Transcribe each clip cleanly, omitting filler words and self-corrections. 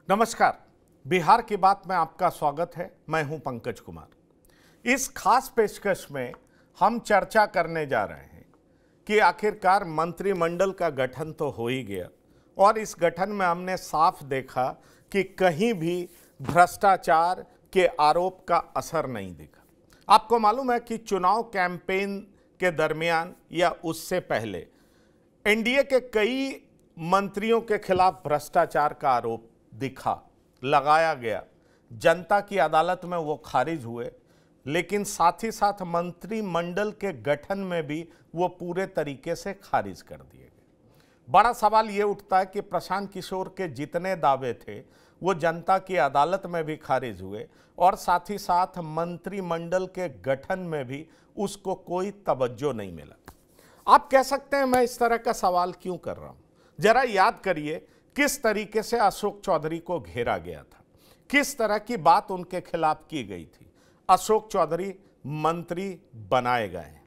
नमस्कार। बिहार की बात में आपका स्वागत है। मैं हूं पंकज कुमार। इस खास पेशकश में हम चर्चा करने जा रहे हैं कि आखिरकार मंत्रिमंडल का गठन तो हो ही गया और इस गठन में हमने साफ देखा कि कहीं भी भ्रष्टाचार के आरोप का असर नहीं दिखा। आपको मालूम है कि चुनाव कैंपेन के दरमियान या उससे पहले एनडीए के कई मंत्रियों के खिलाफ भ्रष्टाचार का आरोप दिखा, लगाया गया। जनता की अदालत में वो खारिज हुए, लेकिन साथ ही साथ मंत्रिमंडल के गठन में भी वो पूरे तरीके से खारिज कर दिए गए। बड़ा सवाल ये उठता है कि प्रशांत किशोर के जितने दावे थे वो जनता की अदालत में भी खारिज हुए और साथ ही साथ मंत्रिमंडल के गठन में भी उसको कोई तवज्जो नहीं मिला। आप कह सकते हैं मैं इस तरह का सवाल क्यों कर रहा हूं? जरा याद करिए किस तरीके से अशोक चौधरी को घेरा गया था, किस तरह की बात उनके खिलाफ की गई थी। अशोक चौधरी मंत्री बनाए गए हैं।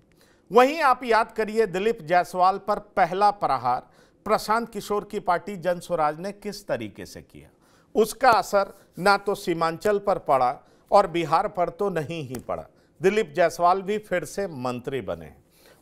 वहीं आप याद करिए दिलीप जायसवाल पर पहला प्रहार प्रशांत किशोर की पार्टी जन स्वराज ने किस तरीके से किया। उसका असर ना तो सीमांचल पर पड़ा और बिहार पर तो नहीं ही पड़ा। दिलीप जायसवाल भी फिर से मंत्री बने।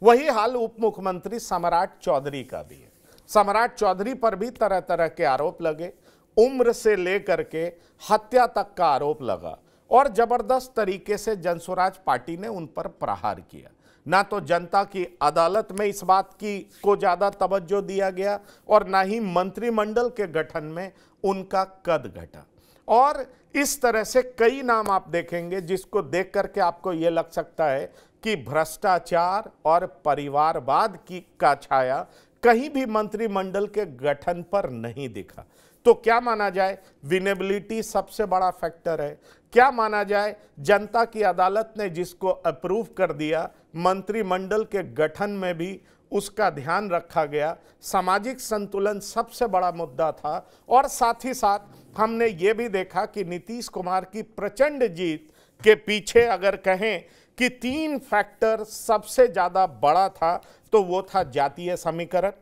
वही हाल उप मुख्यमंत्री सम्राट चौधरी का भी है। सम्राट चौधरी पर भी तरह तरह के आरोप लगे, उम्र से लेकर के हत्या तक का आरोप लगा और जबरदस्त तरीके से जनस्वराज पार्टी ने उन पर प्रहार किया। ना तो जनता की अदालत में इस बात की को ज्यादा तवज्जो दिया गया और ना ही मंत्रिमंडल के गठन में उनका कद घटा। और इस तरह से कई नाम आप देखेंगे जिसको देख करके आपको यह लग सकता है कि भ्रष्टाचार और परिवारवाद की का छाया कहीं भी मंत्रिमंडल के गठन पर नहीं दिखा। तो क्या माना जाए, विनेबिलिटी सबसे बड़ा फैक्टर है। क्या माना जाए, जनता की अदालत ने जिसको अप्रूव कर दिया, मंत्रिमंडल के गठन में भी उसका ध्यान रखा गया। सामाजिक संतुलन सबसे बड़ा मुद्दा था और साथ ही साथ हमने ये भी देखा कि नीतीश कुमार की प्रचंड जीत के पीछे अगर कहें कि 3 फैक्टर सबसे ज्यादा बड़ा था तो वो था जातीय समीकरण,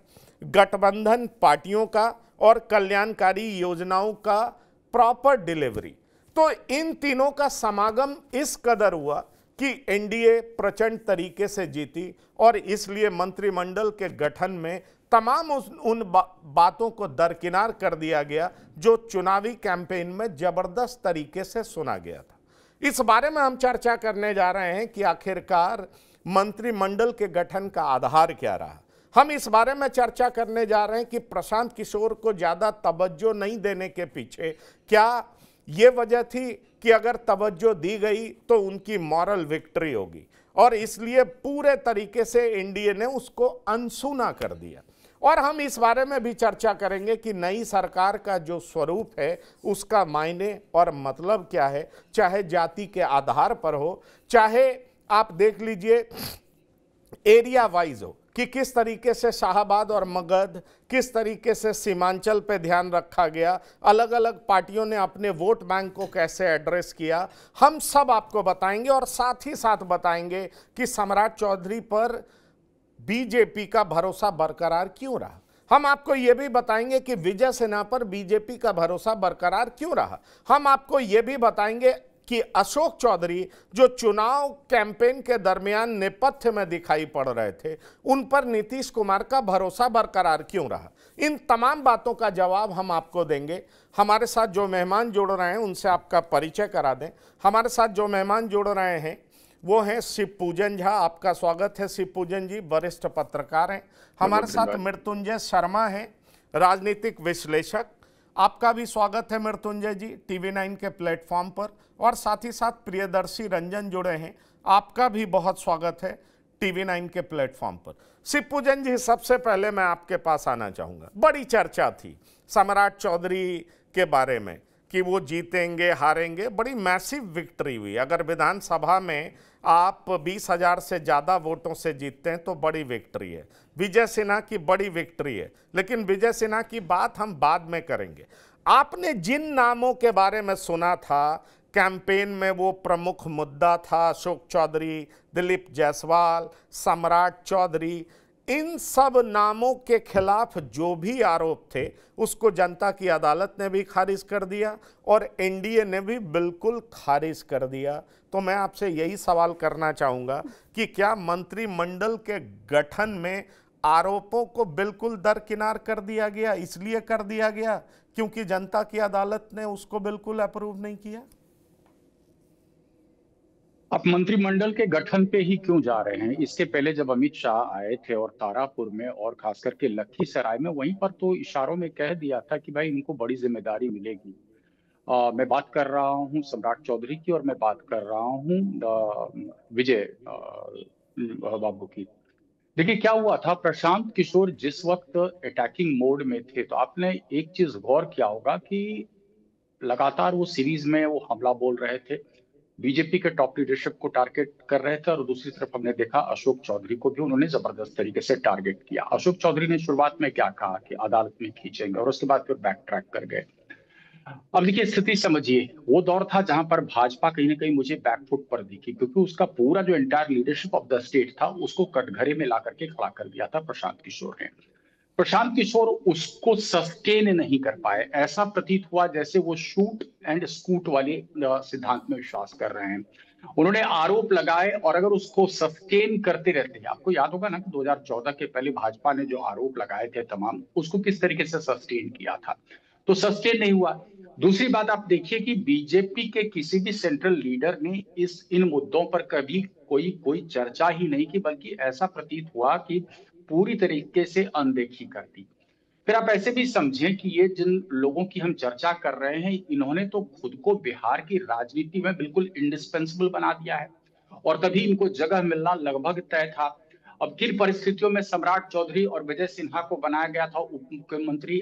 गठबंधन पार्टियों का और कल्याणकारी योजनाओं का प्रॉपर डिलीवरी। तो इन तीनों का समागम इस कदर हुआ कि एनडीए प्रचंड तरीके से जीती और इसलिए मंत्रिमंडल के गठन में तमाम उन बातों को दरकिनार कर दिया गया जो चुनावी कैंपेन में जबरदस्त तरीके से सुना गया था। इस बारे में हम चर्चा करने जा रहे हैं कि आखिरकार मंत्रिमंडल के गठन का आधार क्या रहा। हम इस बारे में चर्चा करने जा रहे हैं कि प्रशांत किशोर को ज्यादा तवज्जो नहीं देने के पीछे क्या ये वजह थी कि अगर तवज्जो दी गई तो उनकी मॉरल विक्ट्री होगी और इसलिए पूरे तरीके से एनडीए ने उसको अनसुना कर दिया। और हम इस बारे में भी चर्चा करेंगे कि नई सरकार का जो स्वरूप है उसका मायने और मतलब क्या है, चाहे जाति के आधार पर हो, चाहे आप देख लीजिए एरिया वाइज हो कि किस तरीके से शाहाबाद और मगध, किस तरीके से सीमांचल पे ध्यान रखा गया, अलग अलग पार्टियों ने अपने वोट बैंक को कैसे एड्रेस किया, हम सब आपको बताएंगे। और साथ ही साथ बताएंगे कि सम्राट चौधरी पर बीजेपी का भरोसा बरकरार क्यों रहा। हम आपको यह भी बताएंगे कि विजय सिन्हा पर बीजेपी का भरोसा बरकरार क्यों रहा। हम आपको यह भी बताएंगे कि अशोक चौधरी जो चुनाव कैंपेन के दरमियान नेपथ्य में दिखाई पड़ रहे थे, उन पर नीतीश कुमार का भरोसा बरकरार क्यों रहा। इन तमाम बातों का जवाब हम आपको देंगे। हमारे साथ जो मेहमान जुड़ रहे हैं उनसे आपका परिचय करा दें। हमारे साथ जो मेहमान जुड़ रहे हैं वो हैं शिवपूजन झा। आपका स्वागत है शिवपूजन जी, वरिष्ठ पत्रकार हैं। हमारे साथ मृत्युंजय शर्मा हैं, राजनीतिक विश्लेषक। आपका भी स्वागत है मृत्युंजय जी टीवी 9 के प्लेटफॉर्म पर। और साथ ही साथ प्रियदर्शी रंजन जुड़े हैं, आपका भी बहुत स्वागत है टीवी 9 के प्लेटफॉर्म पर। शिवपूजन जी, सबसे पहले मैं आपके पास आना चाहूँगा। बड़ी चर्चा थी सम्राट चौधरी के बारे में कि वो जीतेंगे हारेंगे, बड़ी मैसिव विक्ट्री हुई। अगर विधानसभा में आप 20,000 से ज़्यादा वोटों से जीतते हैं तो बड़ी विक्ट्री है। विजय सिन्हा की बड़ी विक्ट्री है, लेकिन विजय सिन्हा की बात हम बाद में करेंगे। आपने जिन नामों के बारे में सुना था कैंपेन में, वो प्रमुख मुद्दा था अशोक चौधरी, दिलीप जायसवाल, सम्राट चौधरी। इन सब नामों के खिलाफ जो भी आरोप थे उसको जनता की अदालत ने भी खारिज कर दिया और एनडीए ने भी बिल्कुल खारिज कर दिया। तो मैं आपसे यही सवाल करना चाहूंगा कि क्या मंत्रिमंडल के गठन में आरोपों को बिल्कुल दरकिनार कर दिया गया? इसलिए कर दिया गया क्योंकि जनता की अदालत ने उसको बिल्कुल अप्रूव नहीं किया। आप मंत्रिमंडल के गठन पे ही क्यों जा रहे हैं? इससे पहले जब अमित शाह आए थे और तारापुर में और खास करके लखीसराय में, वहीं पर तो इशारों में कह दिया था कि भाई इनको बड़ी जिम्मेदारी मिलेगी। मैं बात कर रहा हूं सम्राट चौधरी की और मैं बात कर रहा हूं विजय बाबू की। देखिए क्या हुआ था, प्रशांत किशोर जिस वक्त अटैकिंग मोड में थे तो आपने एक चीज गौर किया होगा कि लगातार वो सीरीज में वो हमला बोल रहे थे, बीजेपी के टॉप लीडरशिप को टारगेट कर रहे थे और दूसरी तरफ हमने देखा अशोक चौधरी को भी उन्होंने जबरदस्त तरीके से टारगेट किया। अशोक चौधरी ने शुरुआत में क्या कहा कि अदालत में खींचेंगे और उसके बाद फिर बैक ट्रैक कर गए। अब देखिए स्थिति समझिए, वो दौर था जहां पर भाजपा कहीं ना कहीं मुझे बैकफुट पर दिखी क्योंकि उसका पूरा जो entire leadership of the state था उसको कटघरे में ला करके खड़ा कर दिया था प्रशांत किशोर ने। प्रशांत किशोर उसको सस्टेन नहीं कर पाए, ऐसा प्रतीत हुआ जैसे वो शूट एंड स्कूट वाले सिद्धांत में विश्वास कर रहे हैं। उन्होंने आरोप लगाए और अगर उसको सस्टेन करते रहते हैं, आपको याद होगा ना कि 2014 के पहले भाजपा ने जो आरोप लगाए थे तमाम, उसको किस तरीके से सस्टेन किया था, तो सस्टेन नहीं हुआ। दूसरी बात आप देखिए कि बीजेपी के किसी भी सेंट्रल लीडर ने इन मुद्दों पर कभी कोई चर्चा ही नहीं की, बल्कि ऐसा प्रतीत हुआ कि पूरी तरीके से अनदेखी कर दी। फिर आप ऐसे भी समझें कि ये जिन लोगों की हम चर्चा कर रहे हैं, इन्होंने तो खुद को बिहार की राजनीति में बिल्कुल इंडिस्पेंसिबल बना दिया है और तभी इनको जगह मिलना लगभग तय था। अब किन परिस्थितियों में सम्राट चौधरी और विजय सिन्हा को बनाया गया था उप मुख्यमंत्री,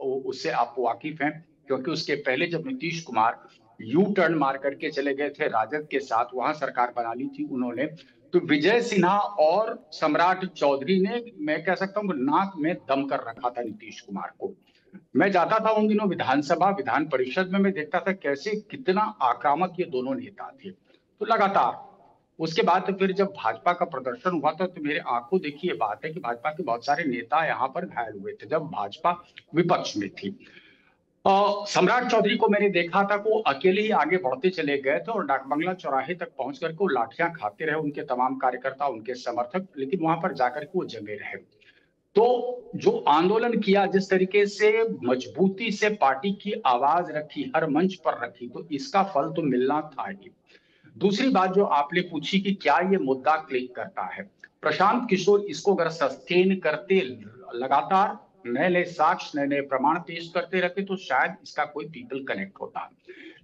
उससे आप वाकिफ हैं, क्योंकि उसके पहले जब नीतीश कुमार यू टर्न मार करके चले गए थे राजद के साथ, वहां सरकार बना ली थी उन्होंने, तो विजय सिन्हा और सम्राट चौधरी ने, मैं कह सकता हूँ, नाक में दम कर रखा था नीतीश कुमार को। मैं जाता था उन दिनों विधानसभा विधान परिषद में, मैं देखता था कैसे कितना आक्रामक ये दोनों नेता थे। तो लगातार उसके बाद फिर जब भाजपा का प्रदर्शन हुआ था तो मेरे आंखों देखी ये बात है कि भाजपा के बहुत सारे नेता यहाँ पर घायल हुए थे जब भाजपा विपक्ष में थी। सम्राट चौधरी को मैंने देखा था कि वो अकेले ही आगे बढ़ते चले गए थे और डाकबंगला चौराहे तक पहुंच करके वो लाठियां खाते रहे, उनके तमाम कार्यकर्ता, उनके समर्थक, लेकिन वहां पर जाकर के वो जमे रहे। तो जो आंदोलन किया, जिस तरीके से मजबूती से पार्टी की आवाज रखी, हर मंच पर रखी, तो इसका फल तो मिलना था ही। दूसरी बात जो आपने पूछी कि क्या ये मुद्दा क्लिक करता है, प्रशांत किशोर इसको अगर सस्टेन करते, लगातार नए नए साक्ष्य, नए नए प्रमाण पेश करते रहते, तो शायद इसका कोई पीपल कनेक्ट होता।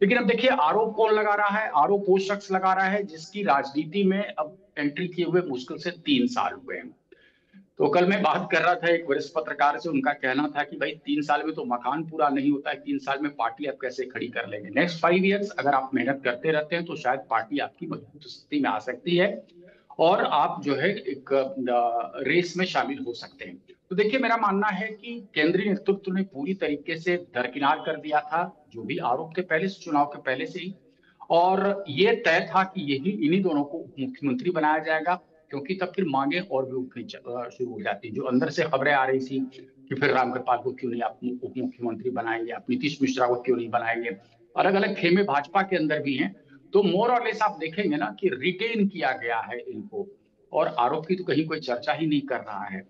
लेकिन अब देखिए आरोप कौन लगा रहा है? आरोप वो शख्स लगा रहा है जिसकी राजनीति में अब एंट्री किए हुए मुश्किल से 3 साल हुए हैं। तो कल मैं बात कर रहा था एक वरिष्ठ पत्रकार से, उनका कहना था कि भाई 3 साल में तो मकान पूरा नहीं होता है, 3 साल में पार्टी आप कैसे खड़ी कर लेंगे? नेक्स्ट 5 इयर्स अगर आप मेहनत करते रहते हैं तो शायद पार्टी आपकी मजबूत स्थिति में आ सकती है और आप जो है एक रेस में शामिल हो सकते हैं। तो देखिए मेरा मानना है कि केंद्रीय नेतृत्व ने पूरी तरीके से दरकिनार कर दिया था जो भी आरोप थे पहले से, चुनाव के पहले से ही, और ये तय था कि यही इन्हीं दोनों को मुख्यमंत्री बनाया जाएगा, क्योंकि तब फिर मांगे और भी उठनी शुरू हो जाती। जो अंदर से खबरें आ रही थी कि फिर रामकृपाल को क्यों नहीं आप उप मुख्यमंत्री बनाएंगे, आप नीतीश मिश्रा को क्यों नहीं बनाएंगे, अलग अलग खेमे भाजपा के अंदर भी हैं। तो मोर और लेस आप देखेंगे ना कि रिटेन किया गया है इनको, और आरोप की तो कहीं कोई चर्चा ही नहीं कर रहा है।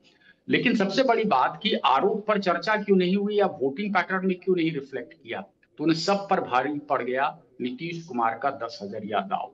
लेकिन सबसे बड़ी बात कि आरोप पर चर्चा क्यों नहीं हुई या वोटिंग पैटर्न में क्यों नहीं रिफ्लेक्ट किया, तो उन सब पर भारी पड़ गया नीतीश कुमार का 10 हजरिया दाव।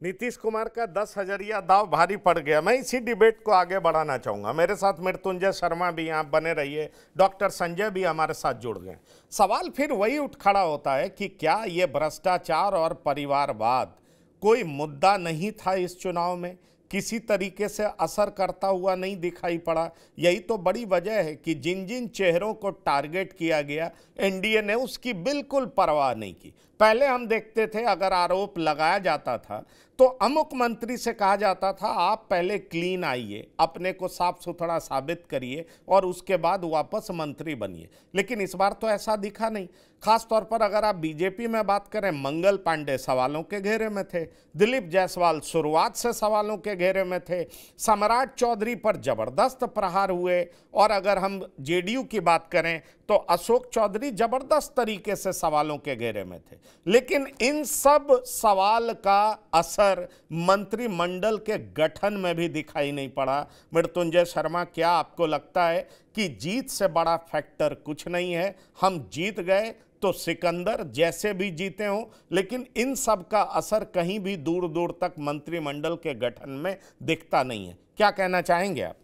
नीतीश कुमार का 10 हजरिया दाव भारी पड़ गया। मैं इसी डिबेट को आगे बढ़ाना चाहूँगा। मेरे साथ मृत्युंजय शर्मा भी यहाँ बने रहिए, डॉक्टर संजय भी हमारे साथ जुड़ गए। सवाल फिर वही उठ खड़ा होता है कि क्या ये भ्रष्टाचार और परिवारवाद कोई मुद्दा नहीं था इस चुनाव में? किसी तरीके से असर करता हुआ नहीं दिखाई पड़ा। यही तो बड़ी वजह है कि जिन जिन चेहरों को टारगेट किया गया, एनडीए ने उसकी बिल्कुल परवाह नहीं की। पहले हम देखते थे अगर आरोप लगाया जाता था तो अमुक मंत्री से कहा जाता था आप पहले क्लीन आइए, अपने को साफ सुथरा साबित करिए और उसके बाद वापस मंत्री बनिए। लेकिन इस बार तो ऐसा दिखा नहीं। खास तौर पर अगर आप बीजेपी में बात करें, मंगल पांडे सवालों के घेरे में थे, दिलीप जायसवाल शुरुआत से सवालों के घेरे में थे, सम्राट चौधरी पर जबरदस्त प्रहार हुए, और अगर हम जेडीयू की बात करें तो अशोक चौधरी जबरदस्त तरीके से सवालों के घेरे में थे। लेकिन इन सब सवाल का असर मंत्रिमंडल के गठन में भी दिखाई नहीं पड़ा। मृत्युंजय शर्मा, क्या आपको लगता है कि जीत से बड़ा फैक्टर कुछ नहीं है, हम जीत गए तो सिकंदर जैसे भी जीते हों, लेकिन इन सब का असर कहीं भी दूर दूर तक मंत्रिमंडल के गठन में दिखता नहीं है? क्या कहना चाहेंगे आप?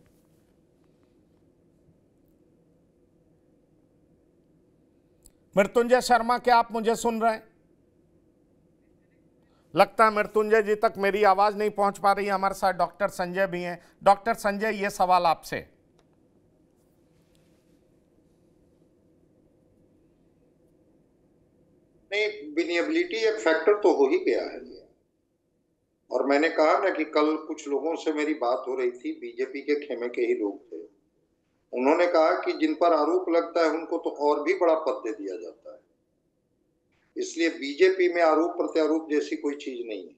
मृत्युंजय शर्मा, क्या आप मुझे सुन रहे हैं? लगता है मृत्युंजय जी तक मेरी आवाज नहीं पहुंच पा रही है। हमारे साथ डॉक्टर संजय भी हैं। डॉक्टर संजय, ये सवाल आपसे। विनिएबिलिटी एक फैक्टर तो हो ही गया है, और मैंने कहा ना कि कल कुछ लोगों से मेरी बात हो रही थी, बीजेपी के खेमे के ही लोग थे। उन्होंने कहा कि जिन पर आरोप लगता है उनको तो और भी बड़ा पद दे दिया जाता है, इसलिए बीजेपी में आरोप प्रत्यारोप जैसी कोई चीज नहीं है।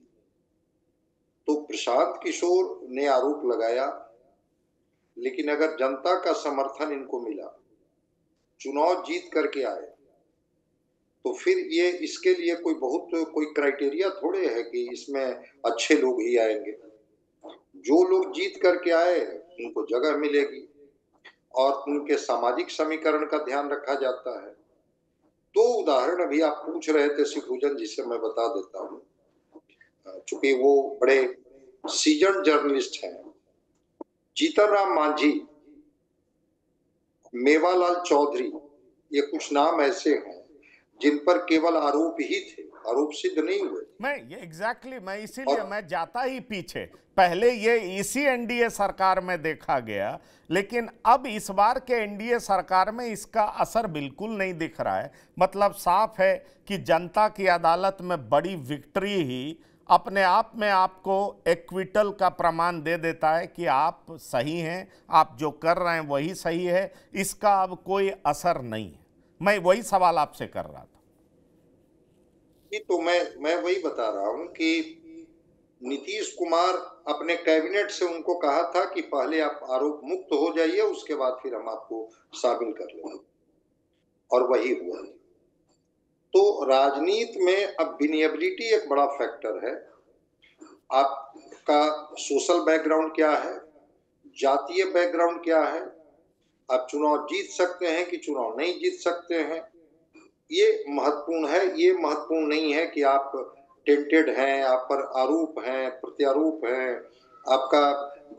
तो प्रशांत किशोर ने आरोप लगाया, लेकिन अगर जनता का समर्थन इनको मिला, चुनाव जीत करके आए, तो फिर ये इसके लिए कोई क्राइटेरिया थोड़े है कि इसमें अच्छे लोग ही आएंगे। जो लोग जीत करके आए उनको जगह मिलेगी और उनके सामाजिक समीकरण का ध्यान रखा जाता है। दो उदाहरण अभी आप पूछ रहे थे शिवभूषण जी से, मैं बता देता हूँ, चूंकि वो बड़े सीजन जर्नलिस्ट हैं। जीतन राम मांझी, मेवालाल चौधरी, ये कुछ नाम ऐसे हैं जिन पर केवल आरोप ही थे, आरोप सिद्ध नहीं हुए। मैं इसीलिए मैं जाता ही पीछे, पहले ये इसी एनडीए सरकार में देखा गया, लेकिन अब इस बार के एनडीए सरकार में इसका असर बिल्कुल नहीं दिख रहा है। मतलब साफ है कि जनता की अदालत में बड़ी विक्ट्री ही अपने आप में आपको एक्विटल का प्रमाण दे देता है कि आप सही हैं, आप जो कर रहे हैं वही सही है, इसका अब कोई असर नहीं है। मैं वही सवाल आपसे कर रहा था। तो मैं वही बता रहा हूं कि नीतीश कुमार अपने कैबिनेट से उनको कहा था कि पहले आप आरोप मुक्त हो जाइए, उसके बाद फिर हम आपको शामिल कर लेंगे, और वही हुआ। तो राजनीति में अब विनिएबिलिटी एक बड़ा फैक्टर है। आपका सोशल बैकग्राउंड क्या है, जातीय बैकग्राउंड क्या है, आप चुनाव जीत सकते हैं कि चुनाव नहीं जीत सकते हैं, ये महत्वपूर्ण है। ये महत्वपूर्ण नहीं है कि आप टेंटेड हैं, आप पर आरोप हैं, प्रत्यारोप हैं, आपका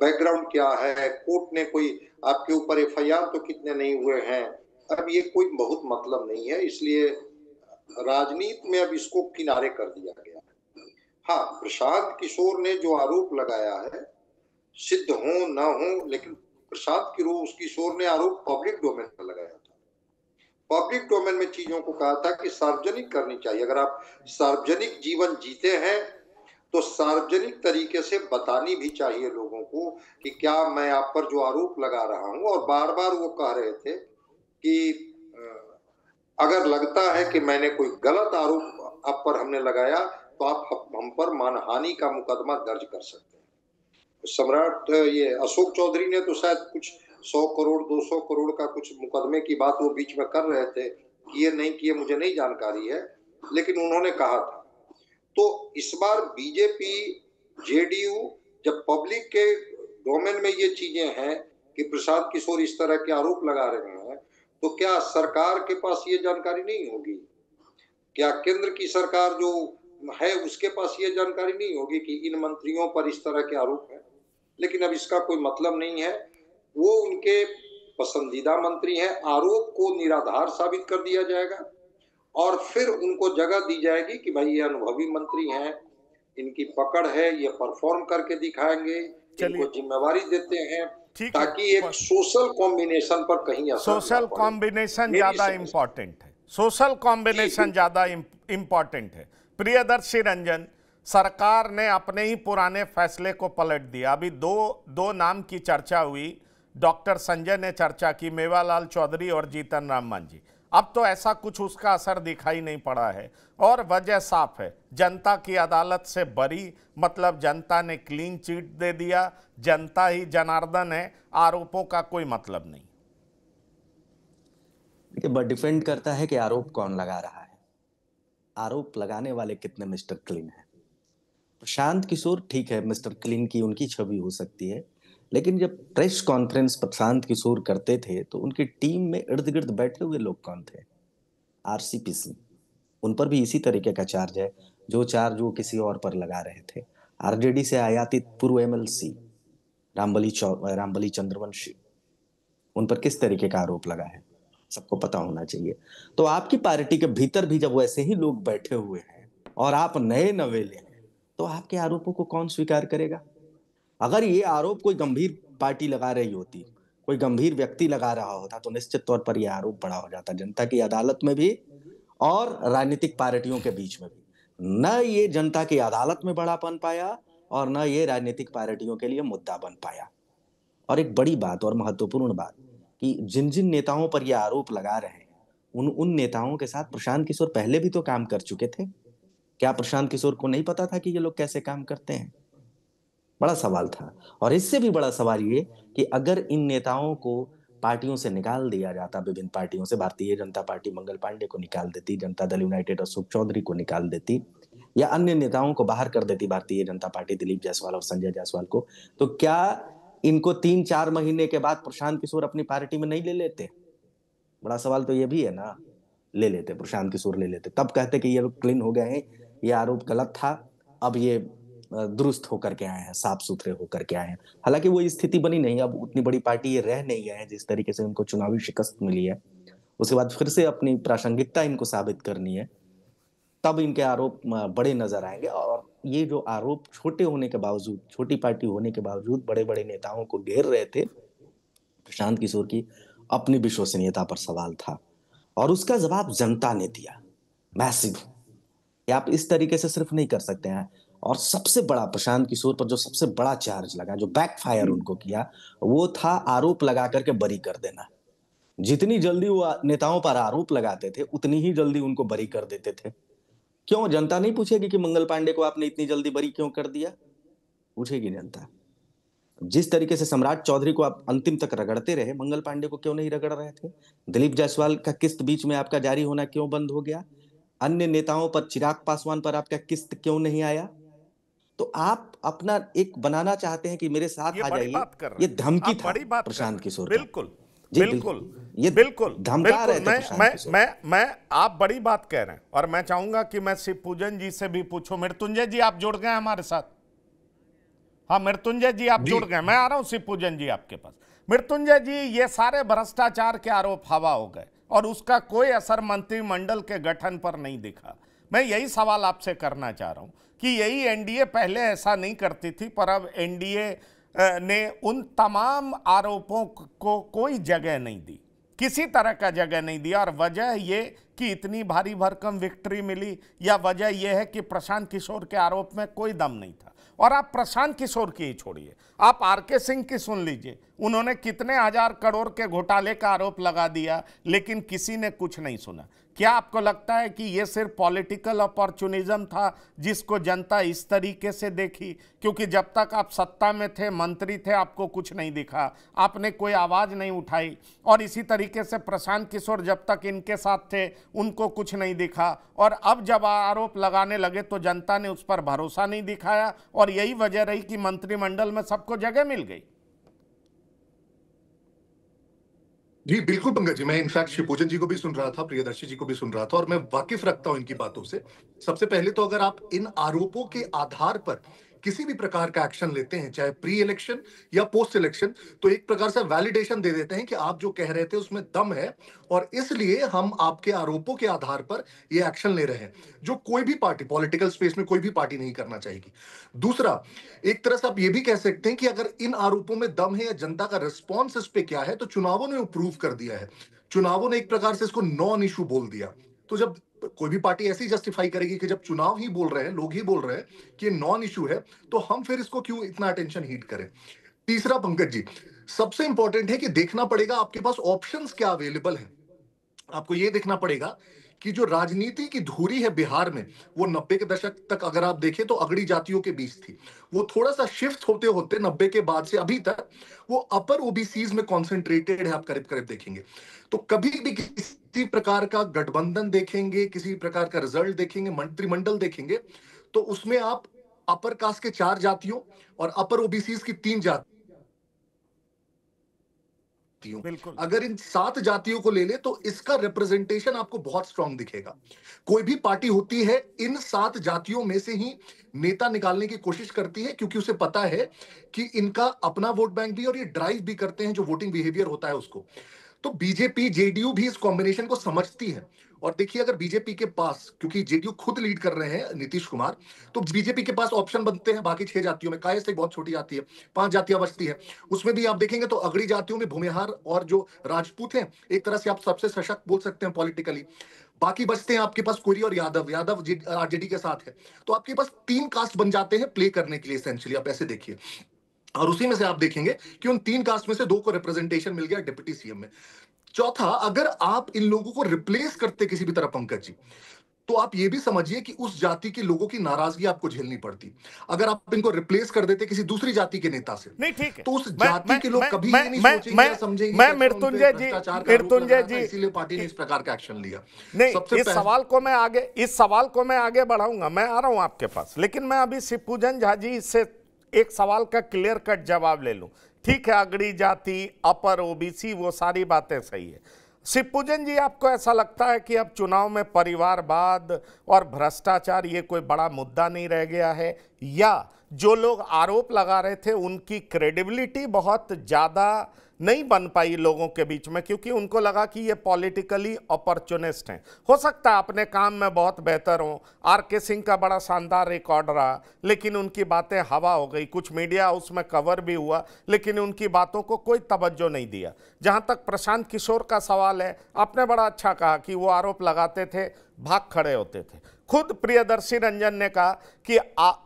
बैकग्राउंड क्या है, कोर्ट ने कोई आपके ऊपर एफआईआर तो कितने नहीं हुए हैं। अब ये कोई बहुत मतलब नहीं है, इसलिए राजनीति में अब इसको किनारे कर दिया गया। हाँ, प्रशांत किशोर ने जो आरोप लगाया है, सिद्ध हो न हो, लेकिन प्रशांत किशोर ने आरोप पब्लिक डोमेन पर लगाया था। पब्लिक डोमेन में चीजों को कहा था कि सार्वजनिक करनी चाहिए। अगर आप सार्वजनिक जीवन जीते हैं तो सार्वजनिक तरीके से बतानी भी चाहिए लोगों को कि क्या मैं आप पर जो आरोप लगा रहा हूं। और बार बार वो कह रहे थे कि अगर लगता है कि मैंने कोई गलत आरोप आप पर हमने लगाया तो आप हम पर मानहानि का मुकदमा दर्ज कर सकते हैं। सम्राट ये अशोक चौधरी ने तो शायद कुछ 100 करोड़ 200 करोड़ का कुछ मुकदमे की बात वो बीच में कर रहे थे, किए नहीं किए मुझे नहीं जानकारी है, लेकिन उन्होंने कहा था। तो इस बार बीजेपी जेडीयू जब पब्लिक के डोमेन में ये चीजें हैं कि प्रशांत किशोर इस तरह के आरोप लगा रहे हैं, तो क्या सरकार के पास ये जानकारी नहीं होगी? क्या केंद्र की सरकार जो है उसके पास ये जानकारी नहीं होगी कि इन मंत्रियों पर इस तरह के आरोप हैं? लेकिन अब इसका कोई मतलब नहीं है। वो उनके पसंदीदा मंत्री हैं, आरोप को निराधार साबित कर दिया जाएगा और फिर उनको जगह दी जाएगी कि भाई ये अनुभवी मंत्री हैं, इनकी पकड़ है, ये परफॉर्म करके दिखाएंगे, इनको जिम्मेवारी देते हैं, ताकि एक सोशल कॉम्बिनेशन पर कहीं असर सोशल कॉम्बिनेशन ज्यादा इंपॉर्टेंट है। सोशल कॉम्बिनेशन ज्यादा इंपॉर्टेंट है। प्रियदर्शी रंजन, सरकार ने अपने ही पुराने फैसले को पलट दिया। अभी दो नाम की चर्चा हुई, डॉक्टर संजय ने चर्चा की, मेवालाल चौधरी और जीतन राम मांझी। अब तो ऐसा कुछ उसका असर दिखाई नहीं पड़ा है और वजह साफ है, जनता की अदालत से बरी, मतलब जनता ने क्लीन चिट दे दिया, जनता ही जनार्दन है, आरोपों का कोई मतलब नहीं। देखिए, डिपेंड करता है कि आरोप कौन लगा रहा है, आरोप लगाने वाले कितने मिस्टर क्लीन हैं। प्रशांत किशोर ठीक है, मिस्टर क्लीन की उनकी छवि हो सकती है, लेकिन जब प्रेस कॉन्फ्रेंस प्रशांत किशोर करते थे तो उनकी टीम में इर्द गिर्द बैठे हुए लोग कौन थे? आरसीपी सिंह, उन पर भी इसी तरीके का चार्ज है जो चार्ज वो किसी और पर लगा रहे थे। आरजेडी से आयातित पूर्व एमएलसी रामबली चंद्रवंशी, उन पर किस तरीके का आरोप लगा है सबको पता होना चाहिए। तो आपकी पार्टी के भीतर भी जब वैसे ही लोग बैठे हुए हैं और आप नए नवेले हैं, तो आपके आरोपों को कौन स्वीकार करेगा? अगर ये आरोप कोई गंभीर पार्टी लगा रही होती, कोई गंभीर व्यक्ति लगा रहा होता, तो निश्चित तौर पर यह आरोप बड़ा हो जाता, जनता की अदालत में भी और राजनीतिक पार्टियों के बीच में भी। न ये जनता की अदालत में बड़ा बन पाया और न ये राजनीतिक पार्टियों के लिए मुद्दा बन पाया। और एक बड़ी बात और महत्वपूर्ण बात कि जिन जिन नेताओं पर यह आरोप लगा रहे हैं, उन नेताओं के साथ प्रशांत किशोर पहले भी तो काम कर चुके थे। क्या प्रशांत किशोर को नहीं पता था कि ये लोग कैसे काम करते हैं? बड़ा सवाल था। और इससे भी बड़ा सवाल ये कि अगर इन नेताओं को पार्टियों से निकाल दिया जाता, विभिन्न पार्टियों से, भारतीय जनता पार्टी मंगल पांडे को निकाल देती, जनता दल यूनाइटेड अशोक चौधरी को निकाल देती, या अन्य नेताओं को बाहर कर देती भारतीय जनता पार्टी, दिलीप जायसवाल और संजय जायसवाल को, तो क्या इनको 3-4 महीने के बाद प्रशांत किशोर अपनी पार्टी में नहीं ले लेते? बड़ा सवाल तो ये भी है ना। ले लेते, प्रशांत किशोर ले लेते, तब कहते कि ये लोग क्लीन हो गए हैं, ये आरोप गलत था, अब ये दुरुस्त होकर के आए हैं, साफ सुथरे होकर के आए हैं। हालांकि वो स्थिति बनी नहीं, अब उतनी बड़ी पार्टी ये रह नहीं गए हैं, जिस तरीके से उनको चुनावी शिकस्त मिली है, उसके बाद फिर से अपनी प्रासंगिकता इनको साबित करनी है, तब इनके आरोप बड़े नजर आएंगे। और ये जो आरोप छोटे होने के बावजूद, छोटी पार्टी होने के बावजूद बड़े बड़े नेताओं को घेर रहे थे, प्रशांत किशोर की अपनी विश्वसनीयता पर सवाल था और उसका जवाब जनता ने दिया, मैसिव। आप इस तरीके से सिर्फ नहीं कर सकते हैं। और सबसे बड़ा प्रशांत किशोर पर जो सबसे बड़ा चार्ज लगा, जो बैकफायर उनको किया, वो था आरोप लगा करके बरी कर देना। जितनी जल्दी वो नेताओं पर आरोप लगाते थे, उतनी ही जल्दी उनको बरी कर देते थे। क्यों? जनता नहीं पूछेगी कि मंगल पांडे को आपने इतनी जल्दी बरी क्यों कर दिया? पूछेगी जनता। जिस तरीके से सम्राट चौधरी को आप अंतिम तक रगड़ते रहे, मंगल पांडे को क्यों नहीं रगड़ रहे थे? दिलीप जायसवाल का किस्त बीच में आपका जारी होना क्यों बंद हो गया? अन्य नेताओं पर, चिराग पासवान पर आपका किस्त क्यों नहीं आया? तो आप अपना एक बनाना चाहते हैं कि मेरे साथ आ जाइए, ये धमकी था प्रशांत किशोर। बिल्कुल बिल्कुल, ये बिल्कुल धमका रहे थे। मैं आप बड़ी बात कह रहे हैं और मैं चाहूंगा कि मैं शिवपूजन जी से भी पूछूं। मृत्युंजय जी आप जुड़ गए हमारे साथ? हाँ मृत्युंजय जी आप जुड़ गए, मैं आ रहा हूं शिवपूजन जी आपके पास। मृत्युंजय जी, ये सारे भ्रष्टाचार के आरोप हवा हो गए और उसका कोई असर मंत्रिमंडल के गठन पर नहीं दिखा। मैं यही सवाल आपसे करना चाह रहा हूं कि यही एनडीए पहले ऐसा नहीं करती थी, पर अब एनडीए ने उन तमाम आरोपों को कोई जगह नहीं दी, किसी तरह का जगह नहीं दिया। और वजह ये कि इतनी भारी भरकम विक्ट्री मिली, या वजह यह है कि प्रशांत किशोर के आरोप में कोई दम नहीं था। और आप प्रशांत किशोर की ही छोड़िए, आप आरके सिंह की सुन लीजिए, उन्होंने कितने हजार करोड़ के घोटाले का आरोप लगा दिया, लेकिन किसी ने कुछ नहीं सुना। क्या आपको लगता है कि यह सिर्फ पॉलिटिकल अपॉर्चुनिज्म था जिसको जनता इस तरीके से देखी? क्योंकि जब तक आप सत्ता में थे, मंत्री थे, आपको कुछ नहीं दिखा, आपने कोई आवाज नहीं उठाई। और इसी तरीके से प्रशांत किशोर जब तक इनके साथ थे, उनको कुछ नहीं दिखा। और अब जब आरोप लगाने लगे तो जनता ने उस पर भरोसा नहीं दिखाया, और यही वजह रही कि मंत्रिमंडल में सबको जगह मिल गई। जी बिल्कुल पंकज जी, मैं इनफैक्ट शिवपूजन जी को भी सुन रहा था, प्रियदर्शी जी को भी सुन रहा था, और मैं वाकिफ रखता हूं इनकी बातों से। सबसे पहले तो अगर आप इन आरोपों के आधार पर किसी भी प्रकार का एक्शन लेते हैं, चाहे प्री इलेक्शन या पोस्ट इलेक्शन, तो एक प्रकार से वैलिडेशन दे देते हैं कि आप जो कह रहे थे उसमें दम है, और इसलिए हम आपके आरोपों के आधार पर ये एक्शन ले रहे हैं, जो कोई भी पार्टी पॉलिटिकल स्पेस में कोई भी पार्टी नहीं करना चाहेगी। दूसरा, एक तरह से आप ये भी कह सकते हैं कि अगर इन आरोपों में दम है या जनता का रिस्पॉन्स इस पे क्या है, तो चुनावों ने प्रूव कर दिया है। चुनावों ने एक प्रकार से इसको नॉन इशू बोल दिया। तो जब कोई भी पार्टी ऐसी जस्टिफाई करेगी कि जब चुनाव ही बोल रहे हैं, लोग ही बोल रहे हैं कि ये नॉन इशू है, तो हम फिर इसको क्यों इतना अटेंशन हीट करें। तीसरा पंकज जी, सबसे इंपॉर्टेंट है कि देखना पड़ेगा आपके पास ऑप्शंस क्या अवेलेबल हैं। आपको ये देखना पड़ेगा कि जो राजनीति की धुरी है बिहार में, वो 90 के दशक तक अगर आप देखें तो अगड़ी जातियों के बीच थी। वो थोड़ा सा शिफ्ट होते होते 90 के बाद से अभी तक वो अपर ओबीसीज में कॉन्सेंट्रेटेड है। आप करीब करीब देखेंगे तो कभी भी किसी प्रकार का गठबंधन देखेंगे, किसी प्रकार का रिजल्ट देखेंगे, मंत्रिमंडल देखेंगे, तो उसमें आप अपर कास्ट के 4 जातियों और अपर ओबीसीज की 3 जातियों, बिल्कुल। अगर इन 7 जातियों को ले ले तो इसका रिप्रेजेंटेशन आपको बहुत स्ट्रांग दिखेगा। कोई भी पार्टी होती है इन 7 जातियों में से ही नेता निकालने की कोशिश करती है, क्योंकि उसे पता है कि इनका अपना वोट बैंक भी, और ये ड्राइव भी करते हैं जो वोटिंग बिहेवियर होता है उसको। तो बीजेपी जेडीयू भी इस कॉम्बिनेशन को समझती है। और देखिए, अगर बीजेपी के पास, क्योंकि जेडीयू खुद लीड कर रहे हैं नीतीश कुमार, तो बीजेपी के पास ऑप्शन बनते हैं बाकी 6 जातियों में। कायस्थ एक बहुत छोटी जाति है, 5 जातियां बचती है, उसमें भी आप देखेंगे तो अगड़ी जातियों में भूमिहार और जो राजपूत हैं, एक तरह से आप सबसे सशक्त बोल सकते हैं पॉलिटिकली। बाकी बचते हैं आपके पास कोरी और यादव, यादव आरजेडी के साथ है। तो आपके पास 3 कास्ट बन जाते हैं प्ले करने के लिए एसेंशियली, आप ऐसे देखिए। और उसी में से आप देखेंगे कि उन 3 कास्ट में से 2 को रिप्रेजेंटेशन मिल गया डिप्टी सीएम में। चौथा, अगर आप इन लोगों को रिप्लेस करते किसी भी तरह पंकज जी, तो आप ये भी समझिए कि उस जाति के लोगों की नाराजगी आपको झेलनी पड़ती। अगर आप इनको रिप्लेस कर देते किसी दूसरी जाति के नेता से, नहीं, ठीक है, तो उस जाति के लोग कभी ये नहीं सोचेंगे या समझेंगे मैं मृत्युंजय जी, इसीलिए पार्टी ने इस प्रकार का एक्शन लिया। नहीं, इस सवाल को मैं आगे बढ़ाऊंगा, मैं आ रहा हूं आपके पास, लेकिन मैं अभी शिवपूजन झा जी से एक सवाल का क्लियर कट जवाब ले लूं। ठीक है, अगड़ी जाति, अपर ओबीसी, वो सारी बातें सही है। शिवपूजन जी, आपको ऐसा लगता है कि अब चुनाव में परिवारवाद और भ्रष्टाचार ये कोई बड़ा मुद्दा नहीं रह गया है, या जो लोग आरोप लगा रहे थे उनकी क्रेडिबिलिटी बहुत ज़्यादा नहीं बन पाई लोगों के बीच में, क्योंकि उनको लगा कि ये पॉलिटिकली अपॉर्चुनिस्ट हैं? हो सकता है अपने काम में बहुत बेहतर हों, आर.के. सिंह का बड़ा शानदार रिकॉर्ड रहा, लेकिन उनकी बातें हवा हो गई, कुछ मीडिया हाउस में कवर भी हुआ, लेकिन उनकी बातों को कोई तवज्जो नहीं दिया। जहाँ तक प्रशांत किशोर का सवाल है, आपने बड़ा अच्छा कहा कि वो आरोप लगाते थे, भाग खड़े होते थे। खुद प्रियदर्शी रंजन ने कहा कि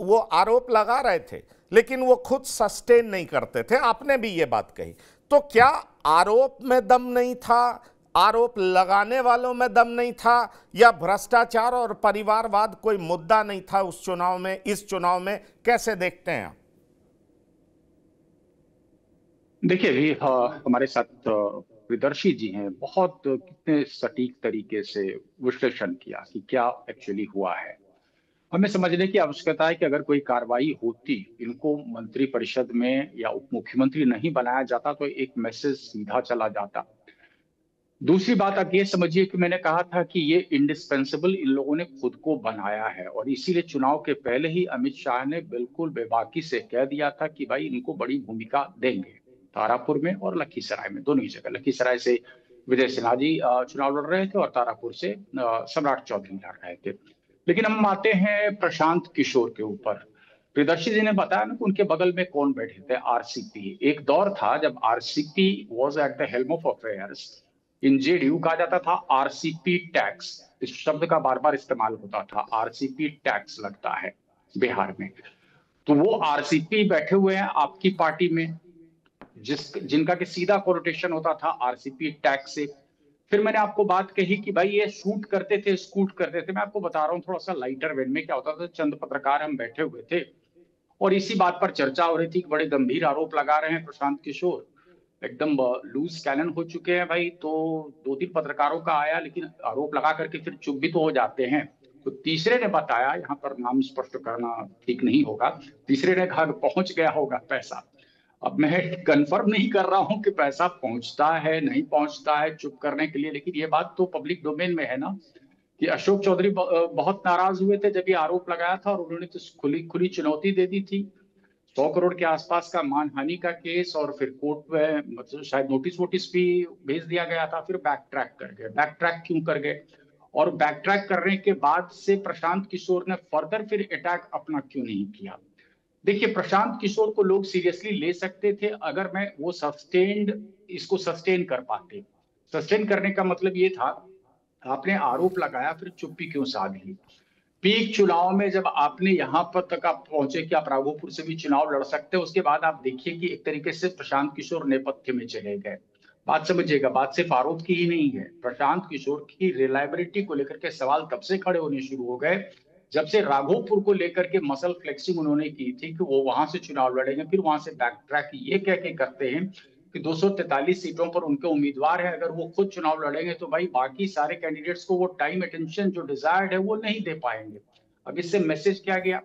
वो आरोप लगा रहे थे, लेकिन वो खुद सस्टेन नहीं करते थे, आपने भी ये बात कही। तो क्या आरोप में दम नहीं था, आरोप लगाने वालों में दम नहीं था, या भ्रष्टाचार और परिवारवाद कोई मुद्दा नहीं था उस चुनाव में, इस चुनाव में? कैसे देखते हैं आप? देखिए भी, हमारे साथ प्रियदर्शी जी हैं, बहुत कितने सटीक तरीके से विश्लेषण किया कि क्या एक्चुअली हुआ है। हमें समझने की आवश्यकता है कि अगर कोई कार्रवाई होती, इनको मंत्री परिषद में या उप मुख्यमंत्री नहीं बनाया जाता तो एक मैसेज सीधा चला जाता। दूसरी बात, आप ये समझिए कि मैंने कहा था कि ये इंडिस्पेंसेबल इन लोगों ने खुद को बनाया है, और इसीलिए चुनाव के पहले ही अमित शाह ने बिल्कुल बेबाकी से कह दिया था कि भाई इनको बड़ी भूमिका देंगे। तारापुर में और लखीसराय में, दोनों ही जगह। लखीसराय से विजय सिन्हा जी चुनाव लड़ रहे थे और तारापुर से सम्राट चौधरी लड़ रहे थे। लेकिन हम आते हैं प्रशांत किशोर के ऊपर। प्रियदर्शी जी ने बताया ना कि उनके बगल में कौन बैठे थे, आरसीपी। एक दौर था जब RCP was at the helm of affairs in JDU, कहा जाता था आरसीपी टैक्स, इस शब्द का बार बार इस्तेमाल होता था, आरसीपी टैक्स लगता है बिहार में। तो वो आरसीपी बैठे हुए हैं आपकी पार्टी में, जिनका कि सीधा कोरोटेशन होता था आरसीपी टैक्स से। फिर मैंने आपको बात कही कि भाई ये शूट करते थे, स्कूट करते थे। मैं आपको बता रहा हूँ थोड़ा सा लाइटर वेन में क्या होता था। चंद पत्रकार हम बैठे हुए थे और इसी बात पर चर्चा हो रही थी कि बड़े गंभीर आरोप लगा रहे हैं प्रशांत किशोर, एकदम लूज कैनन हो चुके हैं भाई। तो 2-3 पत्रकारों का आया, लेकिन आरोप लगा करके फिर चुप भी तो हो जाते हैं। तो तीसरे ने बताया, यहाँ पर नाम स्पष्ट करना ठीक नहीं होगा, तीसरे ने कहा पहुंच गया होगा पैसा। अब मैं कंफर्म नहीं कर रहा हूं कि पैसा पहुंचता है नहीं पहुंचता है, चुप करने के लिए, लेकिन ये बात तो पब्लिक डोमेन में है ना कि अशोक चौधरी बहुत नाराज हुए थे जब ये आरोप लगाया था, और उन्होंने तो खुली चुनौती दे दी थी। 100 करोड़ के आसपास का मानहानि का केस, और फिर कोर्ट में मतलब शायद नोटिस भी भेज दिया गया था। फिर बैक ट्रैक कर गए। बैक ट्रैक क्यों कर गए? और बैक ट्रैक करने के बाद से प्रशांत किशोर ने फर्दर फिर अटैक अपना क्यों नहीं किया? देखिए, प्रशांत किशोर को लोग सीरियसली ले सकते थे अगर मैं वो इसको सस्टेन कर पाते। सस्टेन करने का मतलब ये था, आपने आरोप लगाया फिर चुप्पी क्यों साध ली? पीक चुनाव में जब आपने यहाँ पर तक आप पहुंचे कि आप राघोपुर से भी चुनाव लड़ सकते हैं, उसके बाद आप देखिए कि एक तरीके से प्रशांत किशोर नेपथ्य में चले गए। बात समझिएगा, बात सिर्फ आरोप की ही नहीं है। प्रशांत किशोर की रिलायबिलिटी को लेकर के सवाल तब से खड़े होने शुरू हो गए जब से राघोपुर को लेकर के मसल फ्लेक्सिंग उन्होंने की थी कि वो वहां से चुनाव लड़ेंगे, फिर वहां से बैक ट्रैक ये कह के करते हैं कि 243 सीटों पर उनके उम्मीदवार है, अगर वो खुद चुनाव लड़ेंगे तो भाई बाकी सारे कैंडिडेट्स को वो टाइम अटेंशन जो डिजायर्ड है वो नहीं दे पाएंगे। अब इससे मैसेज क्या गया?